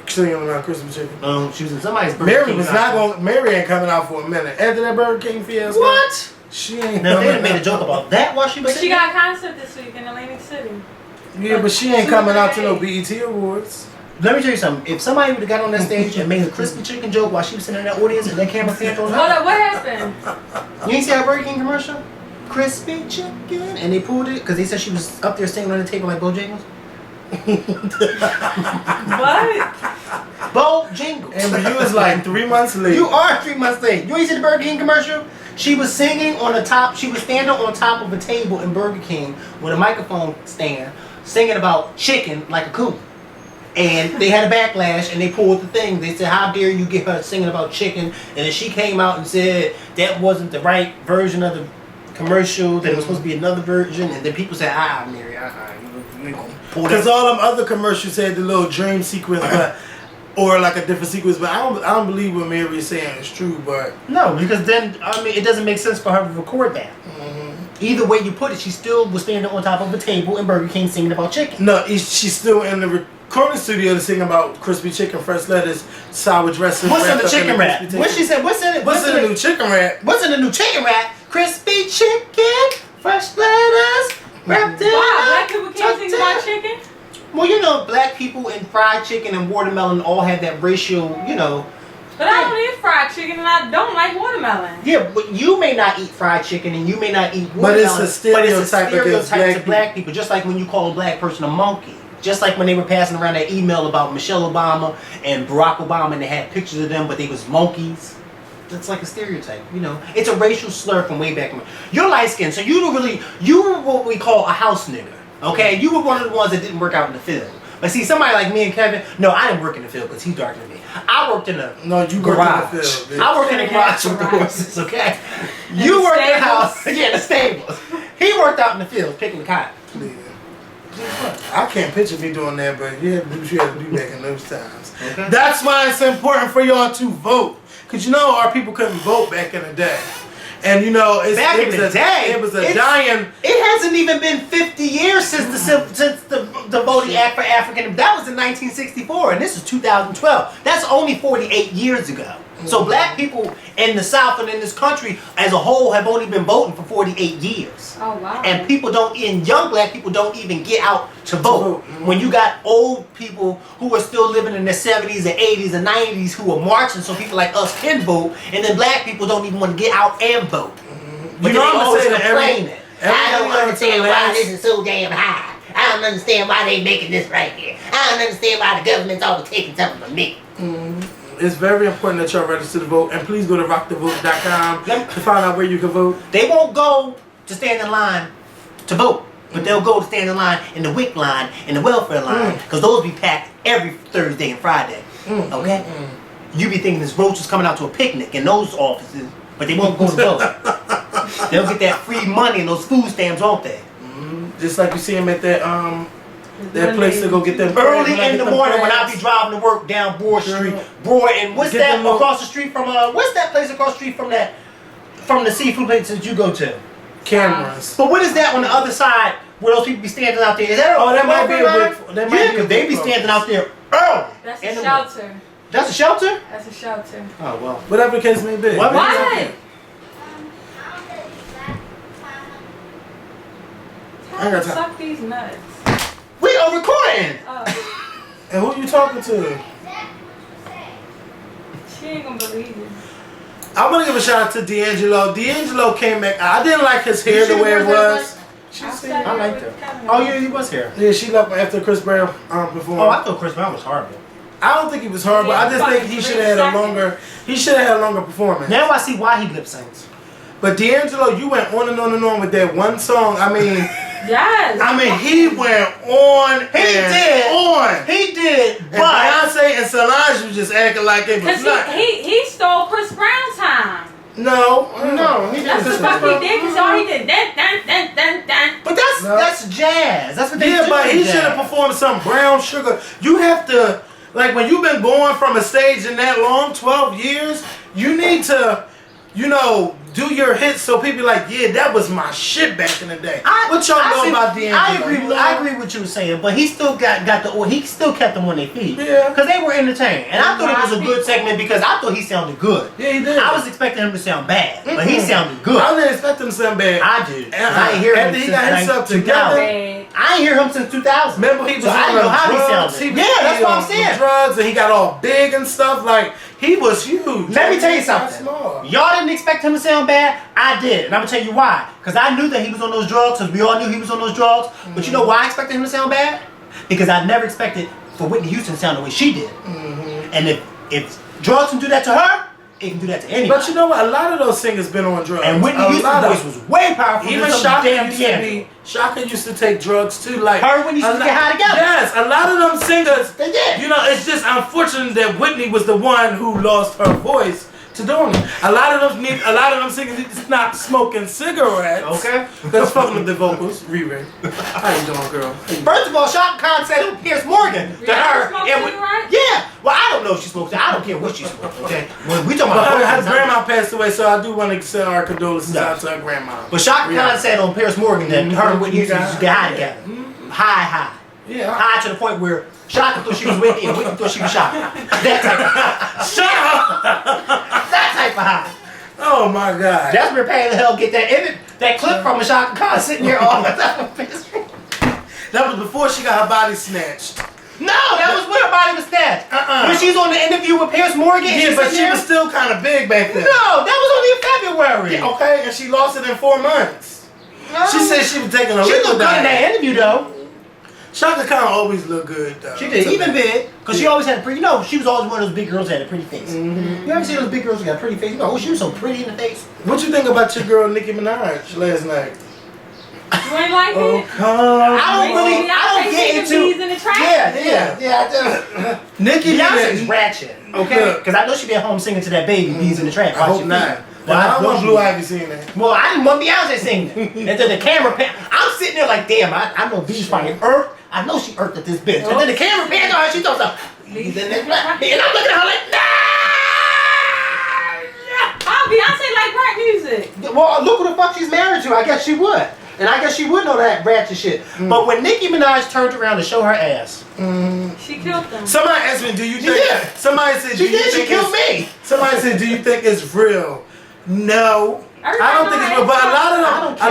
Singing around Christmas chicken. She was in somebody's Burger King. Mary ain't coming out for a minute. After that Burger King fiasco. What? She ain't. Now they made a joke about that while she was. But she got a concert this week in Atlantic City. Yeah, but she ain't coming out to no BET Awards. Let me tell you something. If somebody would have got on that stage and made a crispy chicken joke while she was sitting in that audience and that camera pan throws Hold up, what happened? You ain't see our Burger King commercial? Crispy chicken, and they pulled it because they said she was up there sitting on the table like Bojangles. What? Bojangles. And you was like 3 months late. You are 3 months late. You ain't see the Burger King commercial? She was singing on the top. She was standing on top of a table in Burger King with a microphone stand, singing about chicken like a coon. And they had a backlash, and they pulled the thing. They said, "How dare you get her singing about chicken?" And then she came out and said that wasn't the right version of the commercial. That it was supposed to be another version. And then people said, Mary, you ain't gonna pull that. Because all them other commercials had the little dream sequence, but or like a different sequence. But I don't believe what Mary is saying is true. But no, because then it doesn't make sense for her to record that. Either way you put it, she still was standing on top of a table in Burger King singing about chicken. No, she's still in the recording studio to sing about crispy chicken, fresh lettuce, sour dressing. What's in the chicken wrap? What she said? What's in it? What's in the new chicken wrap? What's in the new chicken wrap? Crispy chicken, fresh lettuce, wrapped in. Wow, black people can't sing about chicken? Well, you know, black people and fried chicken and watermelon all have that racial, you know. But I don't eat fried chicken and I don't like watermelon. Yeah, but you may not eat fried chicken and you may not eat watermelon. But it's a stereotype to black people. Just like when you call a black person a monkey. Just like when they were passing around that email about Michelle Obama and Barack Obama and they had pictures of them, but they was monkeys. That's like a stereotype, you know. It's a racial slur from way back when. You're light skinned, so you were what we call a house nigga. Okay? You were one of the ones that didn't work out in the field. But see, somebody like me and Kevin, no, I didn't work in the field because he's darker than me. I worked in a garage. Worked in the field, I worked in a garage with the horses, okay? You worked in the house. Yeah, the stables. He worked out in the field picking the cotton. I can't picture me doing that, but you had to do what you had to do back in those times. Okay. That's why it's important for y'all to vote. Because you know our people couldn't vote back in the day. And you know, it was a dying. It hasn't even been 50 years since the Voting Act for African. That was in 1964, and this is 2012. That's only 48 years ago. So black people in the South and in this country as a whole have only been voting for 48 years. Oh wow! And young black people don't even get out to vote. When you got old people who are still living in their 70s and 80s and 90s who are marching so people like us can vote, and then black people don't even want to get out and vote. But you know I'm always complaining. I don't understand why this is so damn high. I don't understand why they making this right here. I don't understand why the government's always taking something from me. It's very important that y'all register to vote, and please go to rockthevote.com to find out where you can vote. They won't go to stand in line to vote, but they'll go to stand in line in the WIC line, in the welfare line, because those be packed every Thursday and Friday. Okay? You be thinking this roach is coming out to a picnic in those offices, but they won't go to vote. They'll get that free money and those food stamps, won't they? Just like you see them at that That place to go get them early in the morning when I be driving to work down Broad Street, bro. And what's that across the street from what's that place across the street from the seafood place that you go to? Cameras. But what is that on the other side where those people be standing out there? Is that that might be a because they be standing out there early. That's a shelter. That's a shelter? That's a shelter. Oh well. Whatever the case may be. What? I got time. Suck these nuts. We are recording. Oh. And who you talking to? She ain't gonna believe it. I want to give a shout out to D'Angelo. D'Angelo came back. I didn't like his hair the way it was. I liked her. Oh yeah, he was here. Yeah, she left after Chris Brown performed. Oh, I thought Chris Brown was horrible. I don't think he was horrible. I just think he should have had a longer. He should have had a longer performance. Now I see why he lip syncs. But D'Angelo, you went on and on and on with that one song. I mean, yes. I mean, he went on. He did. And But Beyonce and Solange was just acting like it was not. He stole Chris Brown's time. No, he didn't. That's the fuck he did, because all he did, dun. But that's jazz. That's what they do. Yeah, but he should have performed some Brown Sugar. You have to, like, when you've been going from a stage in that long, 12 years, you need to, do your hits so people like, yeah, that was my shit back in the day. What y'all know about D'Angelo? I agree with you saying, but he still he still kept them on their feet. Yeah. Because they were entertained. And I thought it was a good segment because I thought he sounded good. Yeah, he did. I was expecting him to sound bad, but he sounded good. I didn't expect him to sound bad. I did. I ain't hear him After he since got himself 2000. together. I ain't hear him since 2000. Remember he was I didn't know how drugs. he sounded. Yeah, that's what I'm saying. Drugs and he got all big and stuff. Like, he was huge. Let me tell you something. Y'all didn't expect him to sound bad. I did, and I'm gonna tell you why. Because I knew that he was on those drugs. Because we all knew he was on those drugs. But you know why I expected him to sound bad? Because I never expected for Whitney Houston to sound the way she did. And if drugs can do that to her, it can do that to anybody. But you know what? A lot of those singers been on drugs. And Whitney Houston's voice was way powerful. Even Shaka used to take drugs too. Like her and Whitney used to get high together. Yes, a lot of them singers. They did. It's just unfortunate that Whitney was the one who lost her voice to doing it. A lot of them singers need to stop smoking cigarettes. Okay. That's fucking with the vocals. Riri. How you doing, girl? First of all, Shaka Khan said it was Piers Morgan to her. Yeah. Well, I don't know if she smokes. I don't care what she smokes. Okay. Well, we talking about her grandma passed away, so I do want to send our condolences out to her grandma. But Shaka Khan said on Piers Morgan that her and Whitney Houston used to get high together. High. Yeah. High to the point where Shaka thought she was Whitney and Whitney thought she was Shaka. That type of high. Shut up! That type of high. Oh my God. That's where Pay the Hell get that clip from Shaka Khan sitting here all the time. That was before she got her body snatched. No, that was when her body was snatched. When she's on the interview with Piers Morgan. Yeah, but she was still kind of big back then. No, that was only in February. Yeah, okay, and she lost it in 4 months. No. She said she was taking a She looked good in that interview though. Shaka Khan always looked good though. She did, even big, because she always had a pretty, she was always one of those big girls that had a pretty face. You ever see those big girls who got a pretty face? She was so pretty in the face. What you think about your girl Nicki Minaj last night? You ain't like it? I don't get into. Yeah, I do. Nicki Beyonce's ratchet, okay? Because I know she be at home singing to that baby, Bees in the Trap. I hope not. But I don't want Blue Ivy singing that. Well, I didn't want Beyonce singing it. And then the camera pan. I'm sitting there like, damn, I know Bees probably earthed. I know she earthed at this bitch. And then the camera pans on her, she talks about Bees in the Trap. And I'm looking at her like, nah! Oh, Beyonce like rap music. Well, look who the fuck she's married to. I guess she would. And I guess she would know that ratchet shit. But when Nicki Minaj turned around to show her ass, she killed them. Somebody asked me, do you think? Yeah. Somebody said, she killed me. Somebody said, do you think it's real? No. I don't think it's real. But a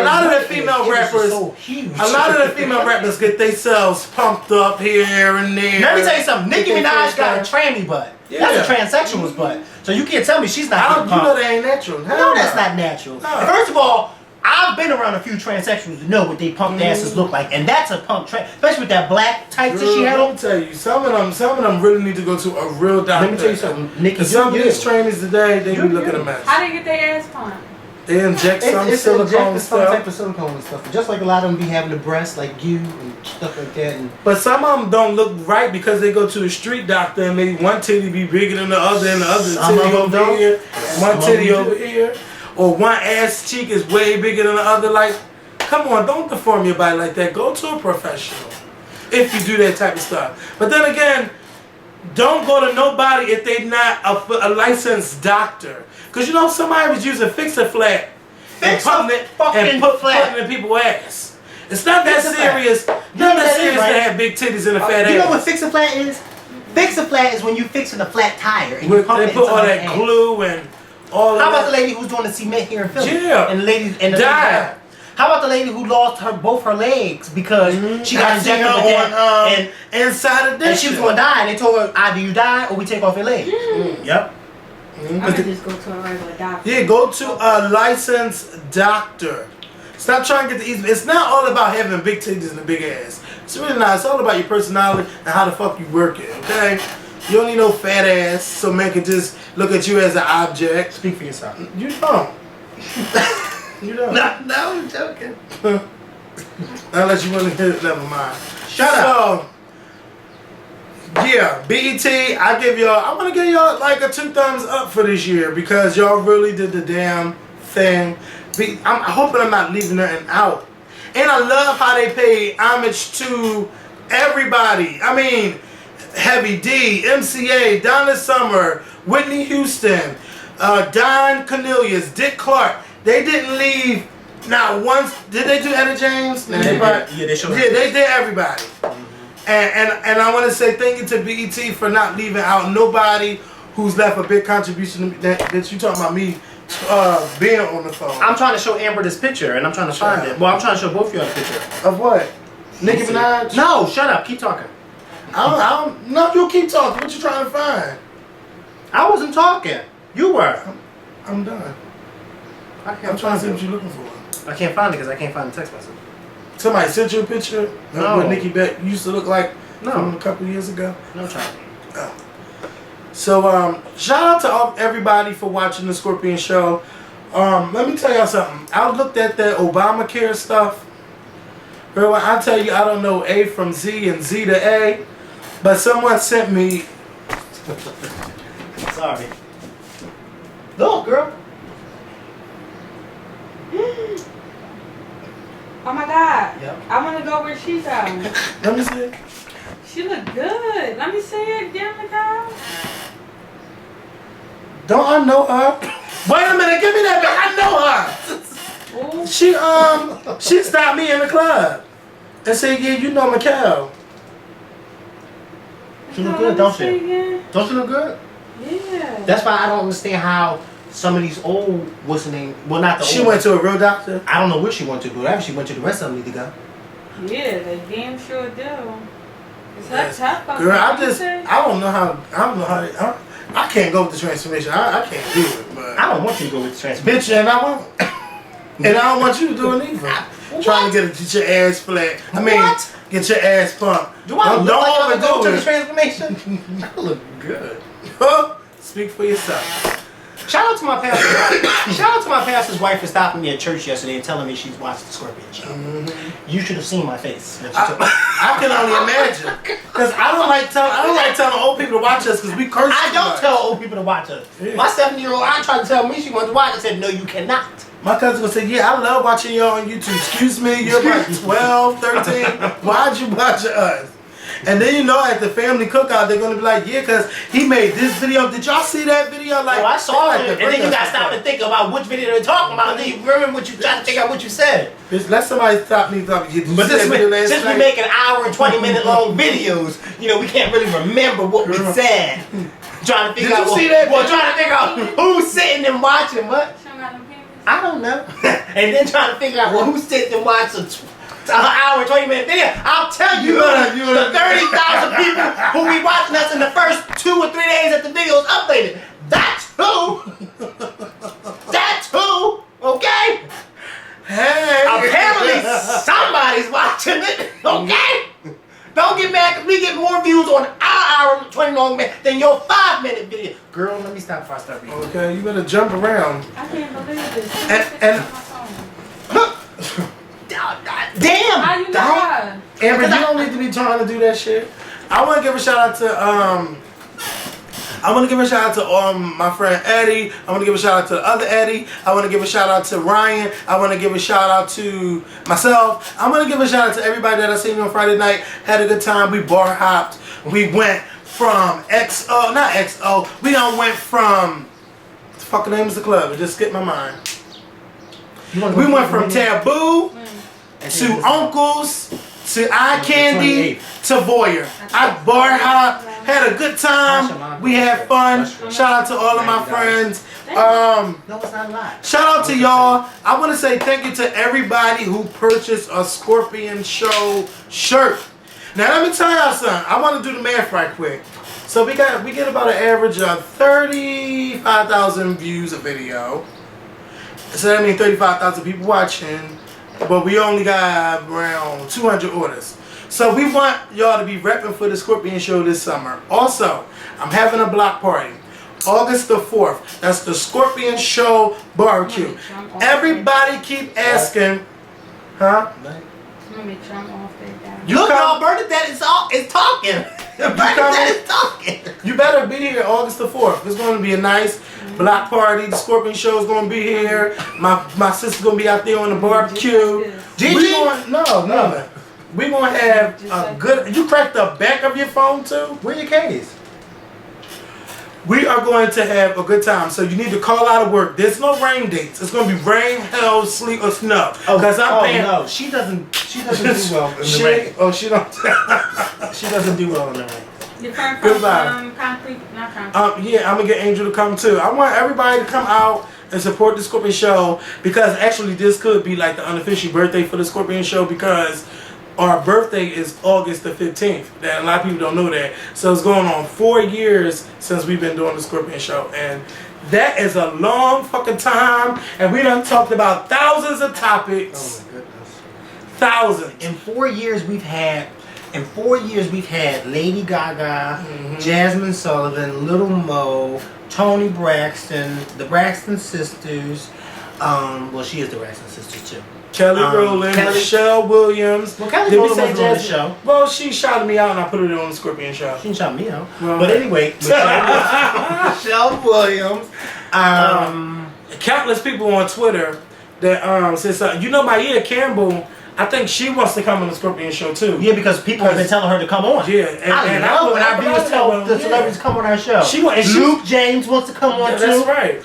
lot of the female rappers, a lot of the female rappers get themselves pumped up here and there. Let me tell you something. Nicki Minaj got a tranny butt. Yeah. That's a transsexual's butt. So you can't tell me she's not. You know that ain't natural. No, that's not natural. No. First of all, I've been around a few transsexuals to know what they pumped asses look like, and that's a pump especially with that black tights that she had on. Let me tell you, some of them really need to go to a real doctor. Let me tell you something, Nikki. Some of these trainees today, they be looking a mess. How they get their ass pumped? They inject some silicone stuff. Some type of silicone and stuff. Just like a lot of them be having the breasts like you and stuff like that. But some of them don't look right because they go to a street doctor and maybe one titty be bigger than the other and the other titty over here, one titty over here. Or one ass cheek is way bigger than the other. Like, come on, don't deform your body like that. Go to a professional. if you do that type of stuff. But then again, don't go to nobody if they not a licensed doctor. Because you know somebody was using Fix-A-Flat and putting it in people's ass. It's not that serious. Not that serious to have big titties and a fat ass. You know what Fix-A-Flat is? Fix-A-Flat is when you fixing a flat tire and you pump it they put all that glue and all that. How about the lady who's doing the cement here in Philly? Yeah. And the lady and the died. How about the lady who lost both her legs because she got injected with that and inside of this? And she was going to die, and they told her either you die or we take off your leg. Yep. I'm gonna just go to a regular doctor. Yeah, go to a licensed doctor. Stop trying to get the easy. It's not all about having big titties and a big ass. It's really not. It's all about your personality and how the fuck you work it. Okay. You don't need no fat ass so man can just look at you as an object. Speak for yourself. You don't. You don't. No, I'm joking. Unless you want to hit it, never mind. Shut up. Yeah, BET, I want to give y'all like a 2 thumbs up for this year because y'all really did the damn thing. I'm hoping I'm not leaving nothing out. And I love how they pay homage to everybody. I mean, Heavy D, MCA, Donna Summer, Whitney Houston, Don Cornelius, Dick Clark. They didn't leave not once. Did they do Etta James? Yeah, they showed. Yeah, they did everybody. And I want to say thank you to BET for not leaving out nobody who's left a big contribution to me. That you talking about me being on the phone. I'm trying to show Amber this picture, and I'm trying to find it. Well, I'm trying to show both of you the picture. Of what? Nicki Minaj? No, shut up. Keep talking. No, you keep talking. What you trying to find? I wasn't talking. You were. I'm done. I'm trying to see what you're looking for. I can't find it because I can't find the text message. Somebody sent you a picture of what Nicki Beck used to look like from a couple years ago? No trying. Oh. So, shout out to everybody for watching the Scorpion Show. Let me tell y'all something. I looked at that Obamacare stuff. Girl, I tell you, I don't know A from Z and Z to A, but someone sent me. Sorry. Look, girl. Oh my God. Yep. I want to go where she's at. Let me see. She look good. Let me see it. Damn it, girl. Don't I know her? Wait a minute, give me that back. I know her. Ooh. She stopped me in the club and said, "Yeah, you know Mikkel." She look good, don't she? Don't she look good? Yeah. That's why I don't understand how some of these old, what's the name? Well, not the She old went to a real doctor. I don't know where she went to, but whatever she went to, the rest of them need to go. Yeah, they damn sure do. It's her tough. Girl, I don't know how. I can't go with the transformation. I can't do it. But I don't want you to go with the transformation. bitch, and I won't. And I don't want you to do it either. Trying to get your ass flat. I mean, get your ass pumped. Do I look like I'm going to the it. transformation? I look good. Speak for yourself. Shout out to my pastor. Shout out to my pastor's wife for stopping me at church yesterday and telling me she's watched the Scorpion Show. You should have seen my face. I can only imagine, because I don't like telling old people to watch us because we curse. I don't tell old people to watch us. Yeah. My 7-year-old aunt tried to tell me she wanted to watch. I said, no, you cannot. My cousin gonna say, yeah, I love watching y'all on YouTube. Excuse me, you're like 12, 13. Why'd you watch us? And then you know at the family cookout they're gonna be like, yeah, cause he made this video. Did y'all see that video? Like, oh, I saw it, the and then you got to stop and think about which video they're talking about. And then you remember what you try to figure out what you said. Bitch, let somebody stop me. But Since we make an hour and 20-minute long videos, you know we can't really remember what we said. Trying to figure out. Trying to figure out who's sitting and watching what. I don't know. And then trying to figure out who's sitting and watching. An hour and 20-minute video. I'll tell you, the 30,000 people who be watching us in the first 2 or 3 days that the video is uploaded. That's who. That's who. Okay. Hey. Apparently somebody's watching it. Okay. Don't get mad because we get more views on our hour and 20 long man than your 5-minute video. Girl, let me stop before I start reading. Okay, you better jump around. I can't believe this. Damn! How you know? Amber, you don't need to be trying to do that shit. I want to give a shout out to I want to give a shout out to my friend Eddie. I want to give a shout out to the other Eddie. I want to give a shout out to Ryan. I want to give a shout out to myself. I want to give a shout out to everybody that I seen on Friday night. Had a good time. We bar hopped. We went from not XO. We done went from, what the fucking name is the club? It just skipped my mind. We went from Taboo to Uncles to Eye Candy to Voyeur. I bar hopped, had a good time. We had fun. Shout out to all of my friends. No, it's not a lot. Shout out to y'all. I want to say thank you to everybody who purchased a Scorpion Show shirt. Now let me tell y'all something. I want to do the math right quick. So we get about an average of 35,000 views a video. So that means 35,000 people watching, but we only got around 200 orders. So we want y'all to be repping for the Scorpion Show this summer. Also, I'm having a block party. August the 4th. That's the Scorpion Show barbecue. Everybody keep asking, huh? You look, y'all, Bernadette is talking. Bernadette is talking. You better be here August the 4th. It's going to be a nice block party. The Scorpion Show is going to be here. My sister's going to be out there on the barbecue. Gigi? No. We're going to have a good... You cracked the back of your phone too? Where your case? We are going to have a good time, so you need to call out of work. There's no rain dates. It's going to be rain, hell, sleet, or snow. Because I'm paying. No, she doesn't do well in the rain. Oh, she don't. She doesn't do well in the rain. Your friend Goodbye. Concrete, not Concrete. Yeah, I'm gonna get Angel to come too. I want everybody to come out and support the Scorpion Show, because actually this could be like the unofficial birthday for the Scorpion Show, because our birthday is August the 15th. That a lot of people don't know that. So it's going on 4 years since we've been doing the Scorpion Show, and that is a long fucking time. And we done talked about thousands of topics. Oh my goodness. Thousands. In 4 years we've had Lady Gaga, Jasmine Sullivan, Little Mo, Toni Braxton, the Braxton sisters. Well, she is the Braxton sisters too. Kelly Rowland, Michelle Williams. Well, Kelly Rowland wasn't on the show. Well, she shouted me out and I put it on the Scorpion Show. She didn't shout me out. Well, but anyway, Michelle Williams. Countless people on Twitter that says, you know, Maia Campbell, I think she wants to come on the Scorpion Show too. Yeah, because people have been telling her to come on. Yeah, and I was telling the celebrities to come on our show. Luke James wants to come on too. That's right.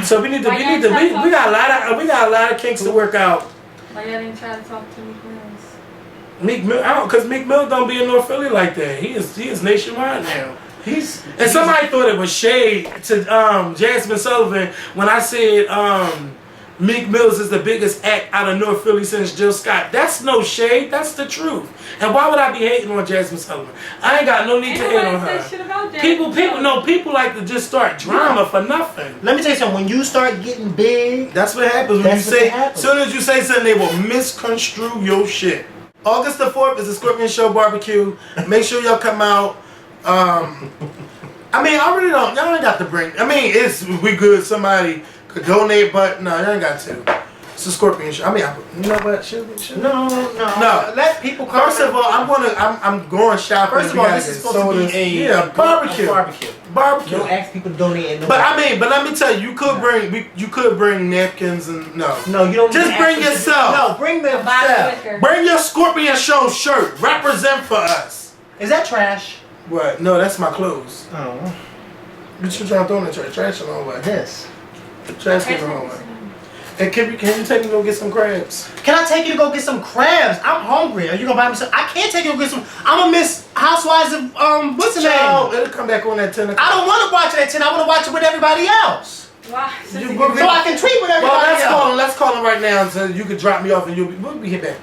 So we got a lot of kinks to work out. Why y'all didn't try to talk to Meek Mills? Meek Mill, because Meek Mill don't be in North Philly like that. He is nationwide now. Somebody thought it was shade to Jasmine Sullivan when I said Meek Mills is the biggest act out of North Philly since Jill Scott. That's no shade. That's the truth. And why would I be hating on Jasmine Sullivan? I ain't got no need to hate on her. People like to just start drama for nothing. Let me tell you something. When you start getting big, that's what happens. As soon as you say something, they will misconstrue your shit. August the 4th is the Scorpion Show barbecue. Make sure y'all come out. I mean, I really don't. Y'all ain't got to bring. I mean, we good. Somebody could donate, but no, you ain't got to. It's a Scorpion Show. I mean, you know what? Should No. Let people come. First of all, I'm going shopping. First of all, this is supposed to be a barbecue. Don't ask people to donate. But let me tell you, you could bring napkins and no, you don't. Just bring yourself. No, bring yourself. Bring your Scorpion Show shirt. Represent for us. Is that trash? What? No, that's my clothes. Oh. What you trying to throw in the trash? Trash in the hallway. This. Trash in the hallway. And can you take me to go get some crabs? Can I take you to go get some crabs? I'm hungry. Are you gonna buy me some? I can't take you to go get some. I'm gonna miss Housewives of what's the name? It'll come back on at 10 o'clock. I don't want to watch it at 10. I want to watch it with everybody else. Why? So I can treat with everybody else. Let's call him right now so you can drop me off and we'll be here back.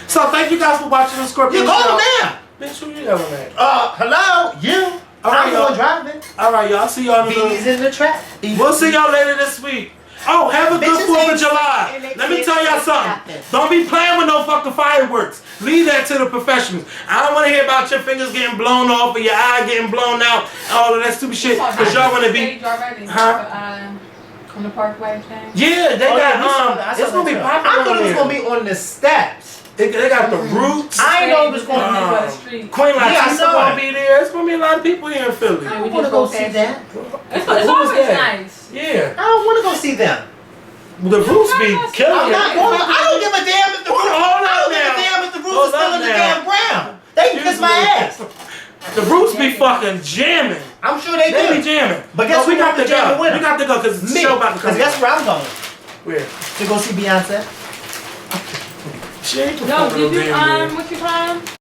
So thank you guys for watching the Scorpion Show. You call him now. Bitch, who you yelling at? Hello, you. I'm the one driving. All right, y'all. See y'all in the trap. We'll see y'all later this week. Oh, have a good 4th of July. Let me tell y'all something. Don't be playing with no fucking fireworks. Leave that to the professionals. I don't want to hear about your fingers getting blown off or your eye getting blown out, all of that stupid shit. Because y'all want to be... On the Parkway thing? Yeah, they got... It's going to be popular. I thought it was going to be on the steps. They got the Roots. I ain't know it was going to be Queen Latifah gonna be there. It's gonna be a lot of people here in Philly. I don't want to go see that. It's always nice. Yeah. I don't want to go see them. The Roots be killing I'm not it. going. I don't give a damn if the Roots. Hold I on don't give a now. damn if the Roots Hold is still up in the now. damn ground. They can kiss my ass. The Roots be fucking jamming. I'm sure they They do. be jamming. But guess we who got to the jamming go. winner? We got to go because the Me. show about to come. Because guess where I'm going? Where? To go see Beyonce. She ain't No, performing did you damn good. what you call 'em?